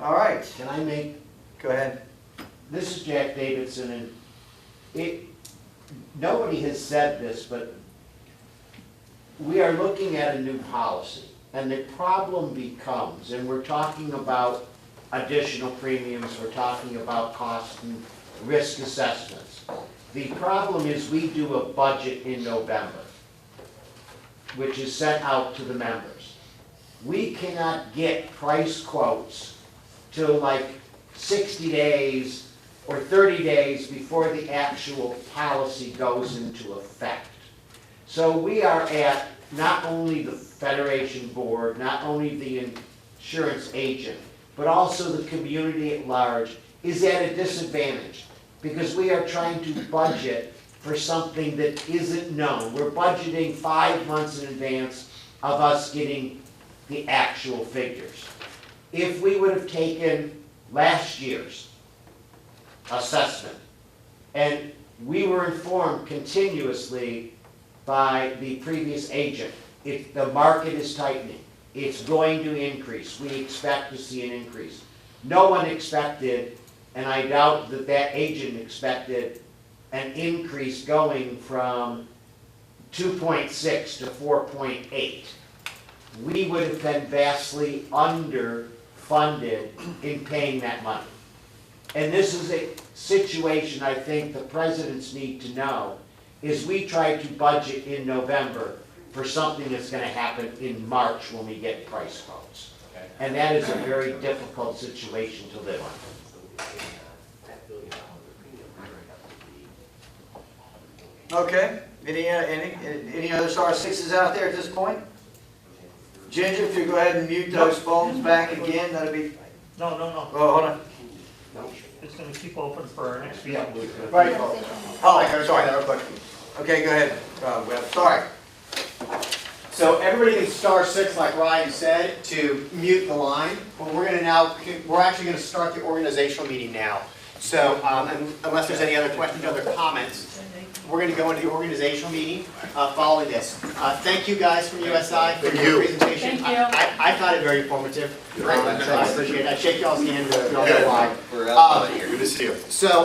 All right. Can I make? Go ahead. This is Jack Davidson, and nobody has said this, but we are looking at a new policy. And the problem becomes, and we're talking about additional premiums, we're talking about cost and risk assessments. The problem is we do a budget in November, which is sent out to the members. We cannot get price quotes till like 60 days or 30 days before the actual policy goes into effect. So we are at not only the Federation Board, not only the insurance agent, but also the community at large is at a disadvantage because we are trying to budget for something that isn't known. We're budgeting 5 months in advance of us getting the actual figures. If we would have taken last year's assessment, and we were informed continuously by the previous agent, if the market is tightening, it's going to increase. We expect to see an increase. No one expected, and I doubt that that agent expected, an increase going from 2.6 to 4.8. We would have been vastly underfunded in paying that money. And this is a situation I think the presidents need to know, is we try to budget in November for something that's going to happen in March when we get price quotes. And that is a very difficult situation to live on. Okay, any other star sixes out there at this point? Ginger, if you go ahead and mute those phones back again, that'll be... No. Oh, hold on. It's going to keep open for our next meeting. Right. Oh, sorry. Okay, go ahead, Webb. Sorry. So everybody can star 6, like Ryan said, to mute the line. But we're actually going to start the organizational meeting now. So unless there's any other questions, other comments, we're going to go into the organizational meeting following this. Thank you guys from USI for your presentation. Thank you. I thought it very informative. So I appreciate it. I shake y'all's hand to y'all know why. We're out of here. Good to see you. So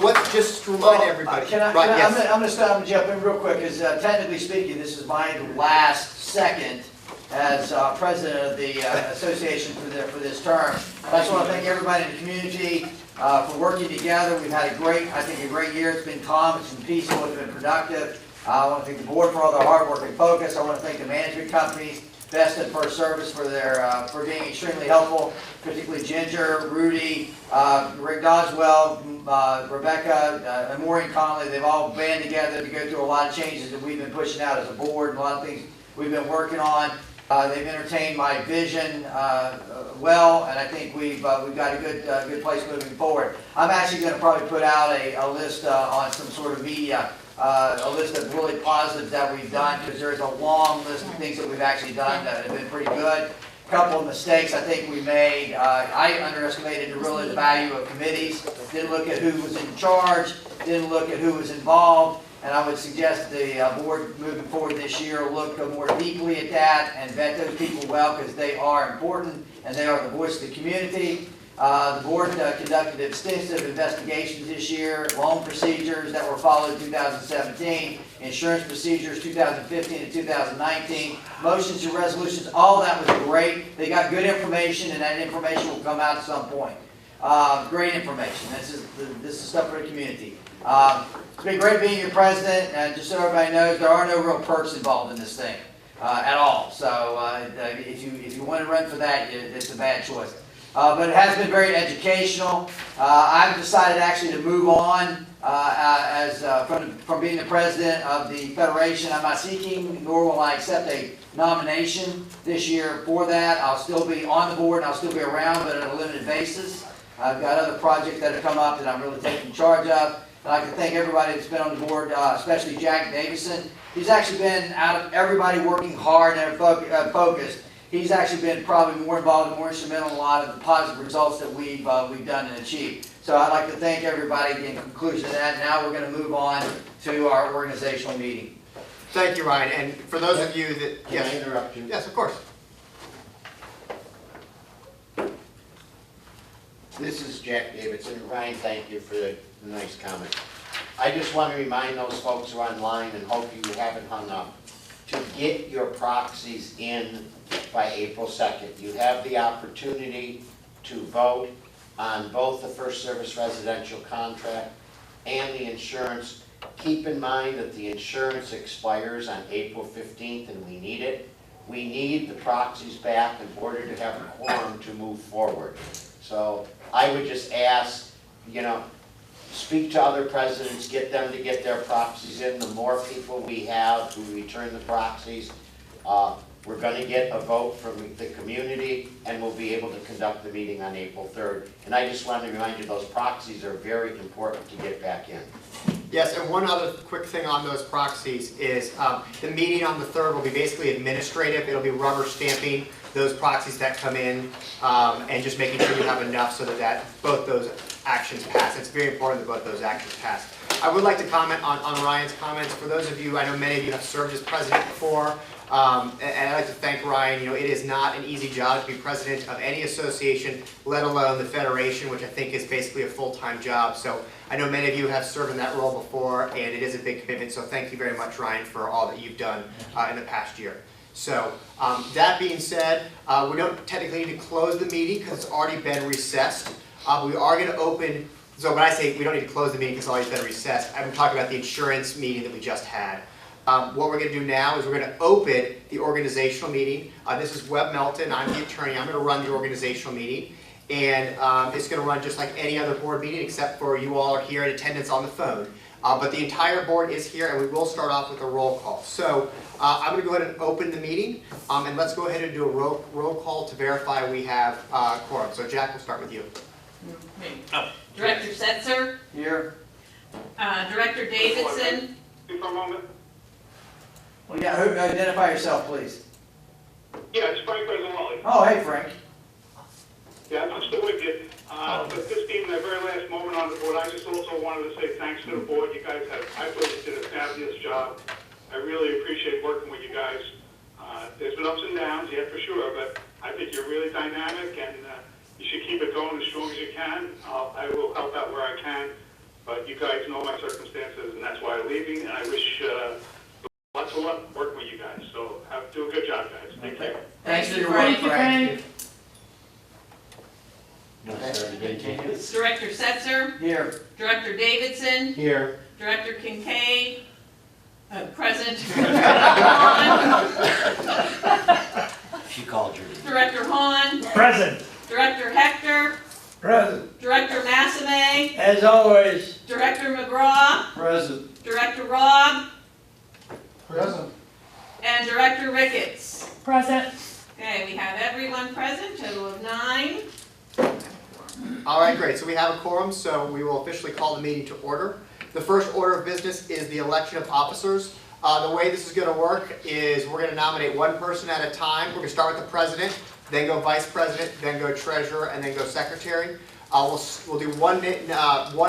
what? Just to remind everybody. I'm going to stop and jump in real quick, because technically speaking, this is my last second as president of the association for this term. I just want to thank everybody in the community for working together. We've had a great year. It's been calm, it's been peaceful, it's been productive. I want to thank the board for all their hard work and focus. I want to thank the management companies, Best and First Service, for for being extremely helpful, particularly Ginger, Rudy, Rick Doswell, Rebecca, and Maureen Connolly. They've all band together to go through a lot of changes that we've been pushing out as a board and a lot of things we've been working on. They've entertained my vision well, and I think we've got a good place moving forward. I'm actually going to probably put out a list on some sort of media a list of really positives that we've done, because there's a long list of things that we've actually done that have been pretty good. Couple of mistakes I think we made. I underestimated really the value of committees. Didn't look at who was in charge, didn't look at who was involved, and I would suggest the board moving forward this year will look more deeply at that and vet those people well, because they are important and they are the voice of the community. The board conducted extensive investigations this year, loan procedures that were followed in 2017, insurance procedures 2015 and 2019, motions and resolutions, all that was great. They got good information, and that information will come out at some point. Great information. This is stuff for the community. It's been great being your president, and just so everybody knows, there are no real perks involved in this thing at all. So if you want to run for that, it's a bad choice. But it has been very educational. I've decided actually to move on from being the president of the Federation. I'm not seeking, nor will I accept a nomination this year for that. I'll still be on the board and I'll still be around, but at a limited basis. I've got other projects that have come up that I'm really taking charge of. I'd like to thank everybody that's been on the board, especially Jack Davison. He's actually been, out of everybody working hard and focused, he's actually been probably more involved and more instrumental in a lot of the positive results that we've done and achieved. So I'd like to thank everybody in conclusion of that. Now we're going to move on to our organizational meeting. Thank you, Ryan. And for those of you that... Can I interrupt you? Yes, of course. This is Jack Davidson. Ryan, thank you for the nice comment. I just want to remind those folks who are online, and hope you haven't hung up, to get your proxies in by April 2nd. You have the opportunity to vote on both the First Service residential contract and the insurance. Keep in mind that the insurance expires on April 15th and we need it. We need the proxies back in order to have a quorum to move forward. So I would just ask, speak to other presidents, get them to get their proxies in. The more people we have who return the proxies, we're going to get a vote from the community, and we'll be able to conduct the meeting on April 3rd. And I just wanted to remind you, those proxies are very important to get back in. Yes, and one other quick thing on those proxies is the meeting on the 3rd will be basically administrative. It'll be rubber stamping those proxies that come in and just making sure you have enough so that both those actions pass. It's very important that both those actions pass. I would like to comment on Ryan's comments. For those of you, I know many of you have served as president before, and I'd like to thank Ryan. It is not an easy job to be president of any association, let alone the Federation, which I think is basically a full-time job. So I know many of you have served in that role before, and it is a big commitment. So thank you very much, Ryan, for all that you've done in the past year. So that being said, we don't technically need to close the meeting because it's already been recessed. We are going to open, so when I say we don't need to close the meeting because it's already been recessed, I'm talking about the insurance meeting that we just had. What we're going to do now is we're going to open the organizational meeting. This is Webb Melton. I'm the attorney. I'm going to run the organizational meeting. And it's going to run just like any other board meeting, except for you all are here in attendance on the phone. But the entire board is here, and we will start off with a roll call. So I'm going to go ahead and open the meeting, and let's go ahead and do a roll call to verify we have quorum. So Jack, we'll start with you. Director Setzer? Here. Director Davidson? For a moment. Yeah, identify yourself, please. Yeah, it's Frank Resolali. Oh, hey, Frank. Yeah, I'm still with you. But this being the very last moment on the board, I just also wanted to say thanks to the board. You guys have, I feel you did a fabulous job. I really appreciate working with you guys. There's been ups and downs, yeah, for sure, but I think you're really dynamic, and you should keep it going as strong as you can. I will help out where I can, but you guys know my circumstances, and that's why I'm leaving, and I wish lots of luck working with you guys. So do a good job, guys. Take care. Thanks for your work, Frank. Director Setzer? Here. Director Davidson? Here. Director Kincaid? Present. Hahn? She called you. Director Hahn? Present. Director Hector? Present. Director Massame? As always. Director McGraw? Present. Director Robb? Present. And Director Ricketts? Present. Okay, we have everyone present, total of 9. All right, great. So we have a quorum, so we will officially call the meeting to order. The first order of business is the election of officers. The way this is going to work is we're going to nominate one person at a time. We're going to start with the president, then go vice president, then go treasurer, and then go secretary. We'll do one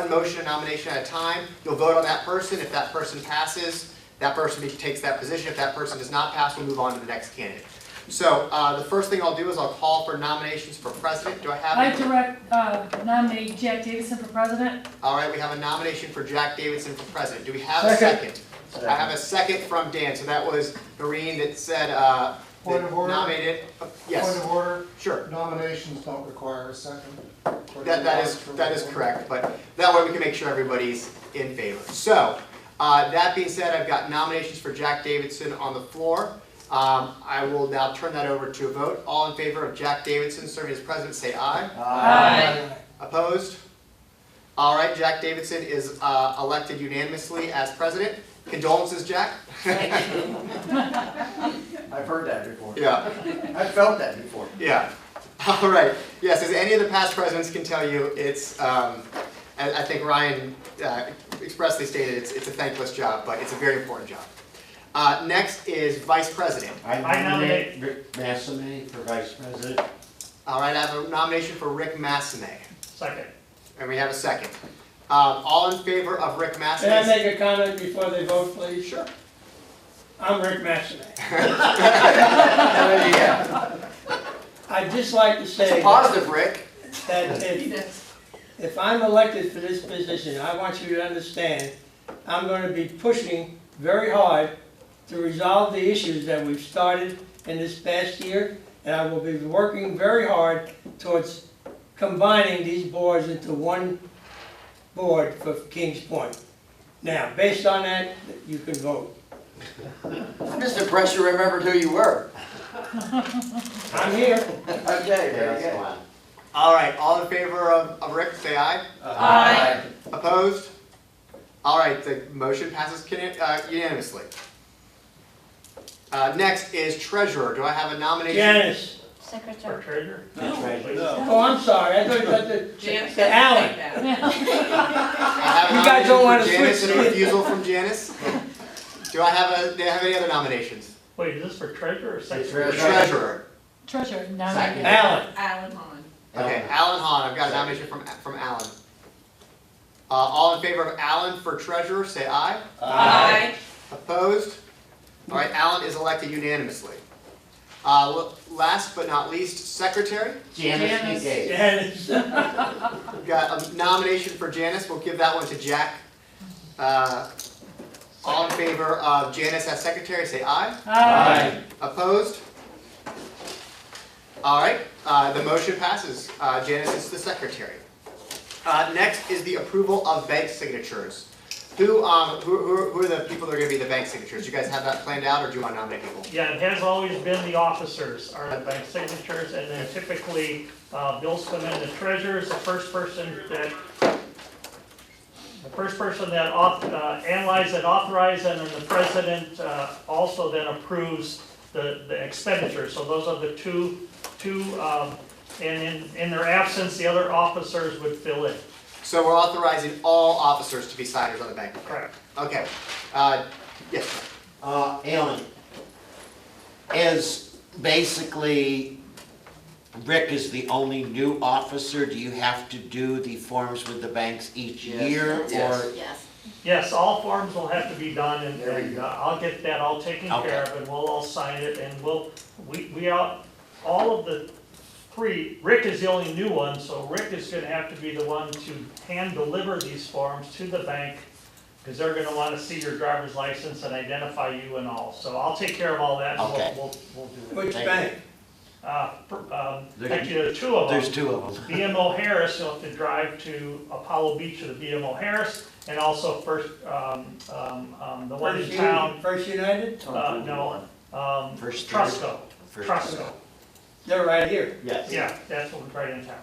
motion and nomination at a time. You'll vote on that person. If that person passes, that person takes that position. If that person does not pass, we'll move on to the next candidate. So the first thing I'll do is I'll call for nominations for president. Do I have I'd nominate Jack Davison for president. All right, we have a nomination for Jack Davidson for president. Do we have a second? I have a second from Dan. So that was Noreen that said Point of order? nominated. Yes. Point of order, Sure. nominations don't require a second. That is correct, but that way we can make sure everybody's in favor. So, that being said, I've got nominations for Jack Davidson on the floor. I will now turn that over to a vote. All in favor of Jack Davidson serving as president, say aye. Aye. Opposed? All right, Jack Davidson is elected unanimously as president. Condolences, Jack. I've heard that before. Yeah. I've felt that before. Yeah. All right. Yes, as any of the past presidents can tell you, it's, I think Ryan expressly stated, it's a thankless job, but it's a very important job. Next is vice president. I nominate Rick Massame for vice president. All right, I have a nomination for Rick Massame. Second. And we have a second. All in favor of Rick Massame? Can I make a comment before they vote, please? Sure. I'm Rick Massame. Yeah. I'd just like to say. It's a positive, Rick. That if I'm elected for this position, I want you to understand, I'm going to be pushing very hard to resolve the issues that we've started in this past year, and I will be working very hard towards combining these boards into one board for Kings Point. Now, based on that, you can vote. I'm just impressed you remembered who you were. I'm here. Okay, very good. All right, all in favor of Rick, say aye. Aye. Opposed? All right, the motion passes unanimously. Next is treasurer. Do I have a nomination? Janice. For treasurer? Oh, I'm sorry, I thought you got Janice the Alan. I have a You guys don't want to nomination for Janice switch and a it. refusal from Janice. Do I have any other nominations? Wait, is this for treasurer or secretary? For treasurer. Treasurer, nominate. Alan. Alan Hahn. Okay, Alan Hahn. I've got a nomination from Alan. All in favor of Alan for treasurer, say aye. Aye. Opposed? All right, Alan is elected unanimously. Last but not least, secretary. Janice McGee. Janice. We've got a nomination for Janice. We'll give that one to Jack. All in favor of Janice as secretary, say aye. Aye. Opposed? All right, the motion passes. Janice is the secretary. Next is the approval of bank signatures. Who are the people that are going to be the bank signatures? Do you guys have that planned out, or do you want to nominate people? Yeah, it has always been the officers are the bank signatures, and then typically Bill Swinton, the treasurer, is the first person that analyzes and authorizes, and then the president also then approves the expenditures. So those are the two, and in their absence, the other officers would fill in. So we're authorizing all officers to be signers on the bank. Correct. Okay. Yes. Alan, as basically Rick is the only new officer, do you have to do the forms with the banks each year? Yes. Or Yes. Yes, all forms will have to be done, and I'll get that all taken Okay. care of, and we'll all sign it, and all of the three, Rick is the only new one, so Rick is gonna have to be the one to hand deliver these forms to the bank, because they're gonna wanna see your driver's license and identify you and all. So I'll take care of all that, and Okay. we'll do it. Which bank? Actually, there are two of them. there's two of them. BMO Harris, you'll have to drive to Apollo Beach or the BMO Harris, and also first, the one in town, First United? no, First Trusco, First- Trusco. They're right here. Yes. Yeah, that's what we're right in town.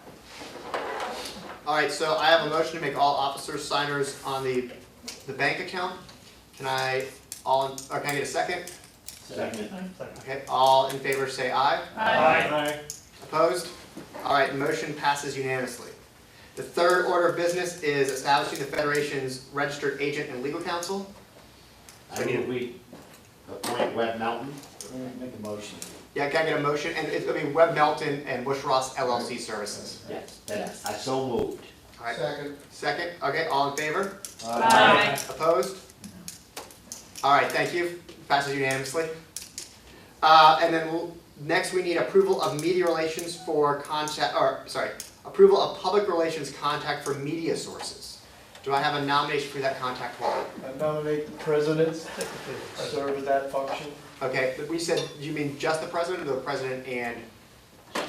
All right, so I have a motion to make all officers signers on the bank account. Can I get a second? Second. Okay, all in favor say aye. Aye. Opposed? All right, the motion passes unanimously. The third order of business is establishing the Federation's registered agent and legal counsel. I move we appoint Webb Melton. Make a motion. Yeah, can I get a motion? And it's going to be Webb Melton and Bush Ross LLC Services. Yes, that's, I so moved. All right. Second. Second, okay, all in favor? Aye. Opposed? All right, thank you. Passes unanimously. And then next we need approval of media relations for approval of public relations contact for media sources. Do I have a nomination for that contact holder? I nominate the president to serve as that function. Okay, we said, you mean just the president or the president and?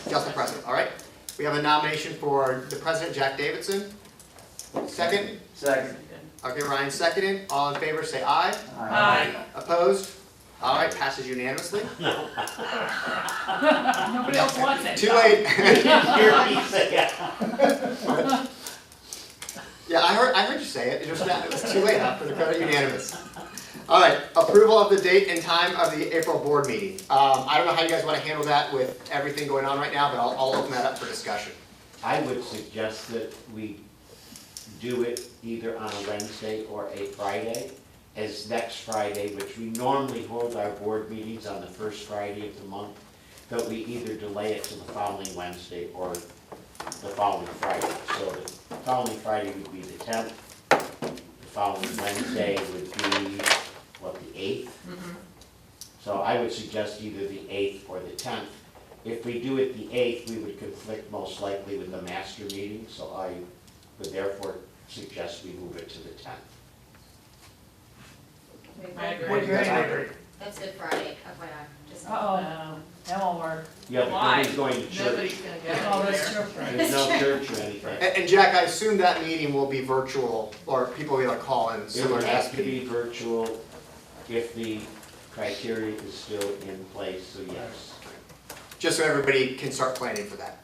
Just the president, all right. We have a nomination for the president, Jack Davidson. Second? Second. Okay, Ryan seconded. All in favor, say aye. Aye. Opposed? All right, passes unanimously. Nobody else wants it. Too late. Hear me say it. Yeah, I heard you say it. It was too late now for the credit unanimous. All right, approval of the date and time of the April board meeting. I don't know how you guys want to handle that with everything going on right now, but I'll open that up for discussion. I would suggest that we do it either on a Wednesday or a Friday, as next Friday, which we normally hold our board meetings on the first Friday of the month, but we either delay it to the following Wednesday or the following Friday. So the following Friday would be the 10th, the following Wednesday would be, what, the 8th? Mhm. So I would suggest either the 8th or the 10th. If we do it the 8th, we would conflict most likely with the master meeting, so I would therefore suggest we move it to the 10th. I agree. I agree. That's Good Friday, FYI, just. Uh-oh, that won't work. Yeah, but Why? nobody's going to Nobody's church. gonna go Oh, that's there. true. There's no church or anything. And Jack, I assume that meeting will be virtual, or people will be able to call in It similar would to have to SPD. be virtual if the criteria is still in place, so yes. Just so everybody can start planning for that.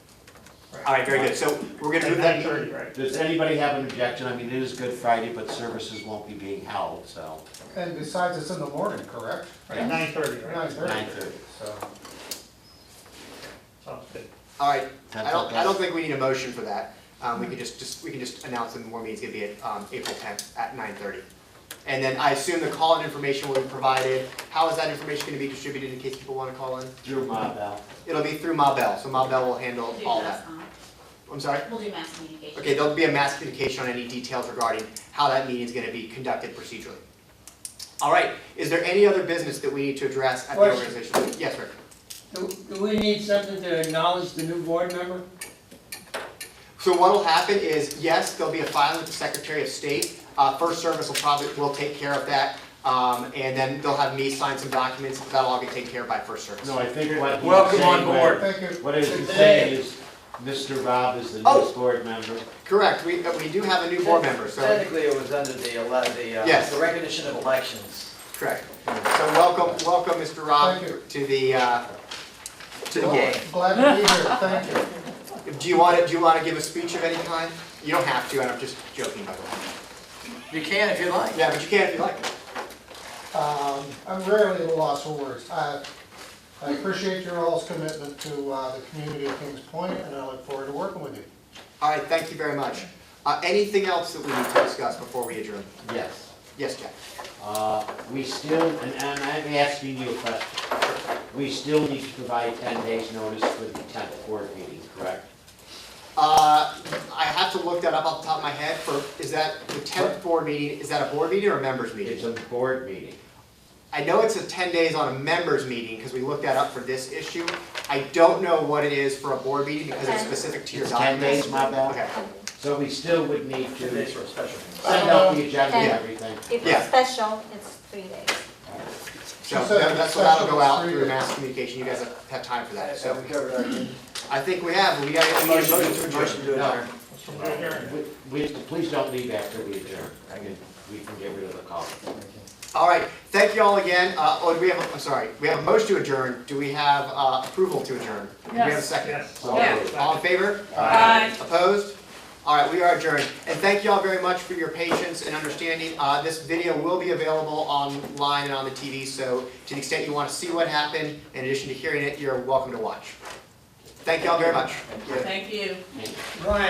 All right, very good. So we're going to move that meeting. 9:30, right? Does anybody have an objection? I mean, it is Good Friday, but services won't be being held, so And besides, it's in the morning, correct? Right, 9:30, right? 9:30. 9:30. So, Sounds good. All right, That's I don't think we need a motion for that. We can just announce that the more meeting's gonna be at April 10th at 9:30. And then I assume the call-in information will be provided. How is that information gonna be distributed in case people wanna call in? Through my bell. It'll be through Ma Bell, so Ma Bell will handle We'll do all mass that. comm. I'm sorry? We'll do mass communication. Okay, there'll be a mass communication on any details regarding how that meeting's gonna be conducted procedurally. All right, is there any other business that we need to address at the Question. organization? Yes, Rick? Do we need something to acknowledge the new board member? So what'll happen is, yes, there'll be a filing with the Secretary of State. First Service will take care of that, and then they'll have me sign some documents. That'll all get taken care of by First Service. No, I think what he's Welcome on saying, board. thank you. what he's saying is Mr. Rob is the newest board member. Correct, we do have a new board member, so, Technically, it was under Yes. the recognition of elections. correct. So welcome, Mr. Rob, Thank you. to the game. Glad to be here, thank you. Do you want to give a speech of any kind? You don't have to, I'm just joking, by the way. You can if you like. Yeah, but you can if you like. I'm rarely at a loss for words. I appreciate your all's commitment to the community of Kings Point, and I look forward to working with you. All right, thank you very much. Anything else that we need to discuss before we adjourn? Yes. Yes, Jack? We still, and I'm asking you a question. We still need to provide 10 days notice for the 10th board meeting, correct? I have to look that up off the top of my head. Is that the 10th board meeting, is that a board meeting or a members meeting? It's a board meeting. I know it's a 10 days on a members meeting because we looked that up for this issue. I don't know what it is for a board meeting because it's specific to your It's 10 documents. days, my bad. Okay. So we still would need 2 to days for a special. send out the agenda and Yeah. everything. If Yeah. it's special, it's 3 days. So She said that's what that'll go out special through is mass communication. You guys have time for that. So we covered our agenda. I think we have. We got a motion to adjourn. adjourn. Please don't leave after we adjourn. We can get rid of the call. All right. Thank you all again. I'm sorry. We have a motion to adjourn. Do we have approval to adjourn? Do we have a Yes. second? Yes. Yeah. All in favor? Aye. Opposed? All right, we are adjourned. And thank you all very much for your patience and understanding. This video will be available online and on the TV, so to the extent you want to see what happened, in addition to hearing it, you're welcome to watch. Thank you all very much. Thank you. Thank you. Brian?